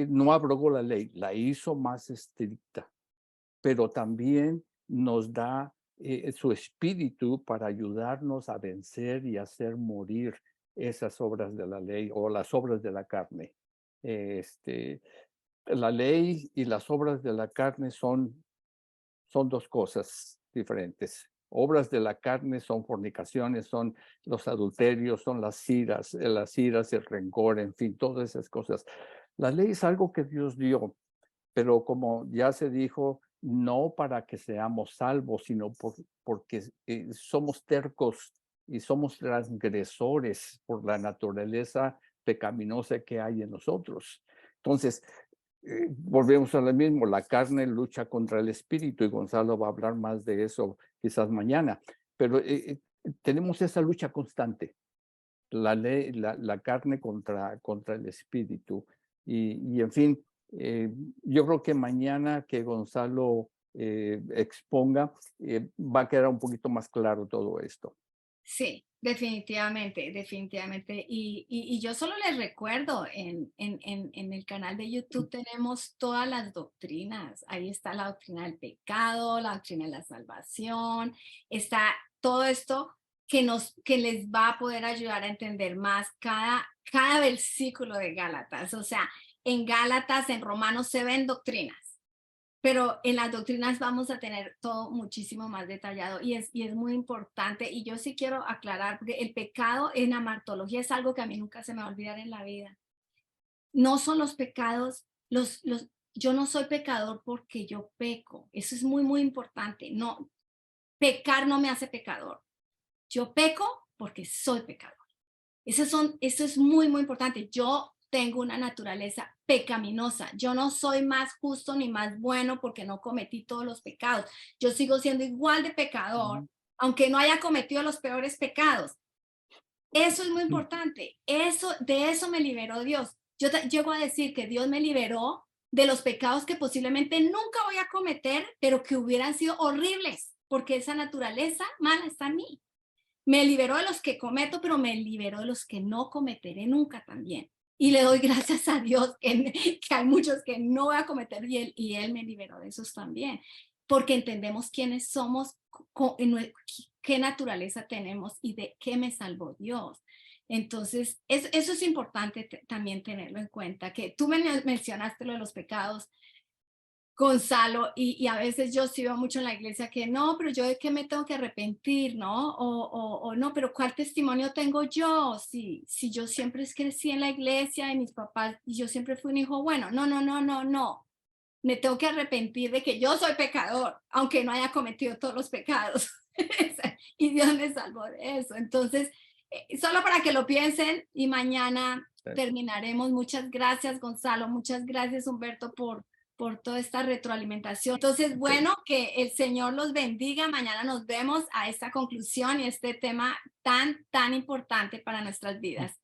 no abrogó la ley, la hizo más estricta, pero también nos da su espíritu para ayudarnos a vencer y hacer morir esas obras de la ley o las obras de la carne. La ley y las obras de la carne son dos cosas diferentes. Obras de la carne son fornicaciones, son los adulterios, son las iras, el rencor, en fin, todas esas cosas. La ley es algo que Dios dio, pero como ya se dijo, no para que seamos salvos, sino porque somos tercos y somos transgresores por la naturaleza pecaminosa que hay en nosotros. Entonces, volvemos a lo mismo, la carne lucha contra el espíritu y Gonzalo va a hablar más de eso quizás mañana, pero tenemos esa lucha constante, la carne contra el espíritu y en fin, yo creo que mañana que Gonzalo exponga va a quedar un poquito más claro todo esto. Sí, definitivamente, definitivamente. Y yo solo les recuerdo, en el canal de YouTube tenemos todas las doctrinas. Ahí está la doctrina del pecado, la doctrina de la salvación, está todo esto que les va a poder ayudar a entender más cada versículo de Gálatas. O sea, en Gálatas, en Romanos se ven doctrinas, pero en las doctrinas vamos a tener todo muchísimo más detallado y es muy importante. Y yo sí quiero aclarar, porque el pecado en amartología es algo que a mí nunca se me va a olvidar en la vida. No son los pecados, yo no soy pecador porque yo peco. Eso es muy, muy importante. No, pecar no me hace pecador. Yo peco porque soy pecador. Eso es muy, muy importante. Yo tengo una naturaleza pecaminosa. Yo no soy más justo ni más bueno porque no cometí todos los pecados. Yo sigo siendo igual de pecador, aunque no haya cometido los peores pecados. Eso es muy importante. De eso me liberó Dios. Yo llego a decir que Dios me liberó de los pecados que posiblemente nunca voy a cometer, pero que hubieran sido horribles. porque esa naturaleza mala está en mí. Me liberó de los que cometo, pero me liberó de los que no cometeré nunca también. Y le doy gracias a Dios que hay muchos que no voy a cometer y él me liberó de esos también. Porque entendemos quiénes somos, qué naturaleza tenemos y de qué me salvó Dios. Entonces, eso es importante también tenerlo en cuenta, que tú mencionaste lo de los pecados, Gonzalo, y a veces yo sí veo mucho en la iglesia que no, pero yo de qué me tengo que arrepentir, ¿no? O no, pero ¿cuál testimonio tengo yo? Si yo siempre crecí en la iglesia y mis papás, y yo siempre fui un hijo bueno. No. Me tengo que arrepentir de que yo soy pecador, aunque no haya cometido todos los pecados. Y Dios me salvó de eso. Entonces, solo para que lo piensen y mañana terminaremos. Muchas gracias, Gonzalo. Muchas gracias, Humberto, por toda esta retroalimentación. Entonces, bueno, que el Señor los bendiga. Mañana nos vemos a esta conclusión y este tema tan importante para nuestras vidas.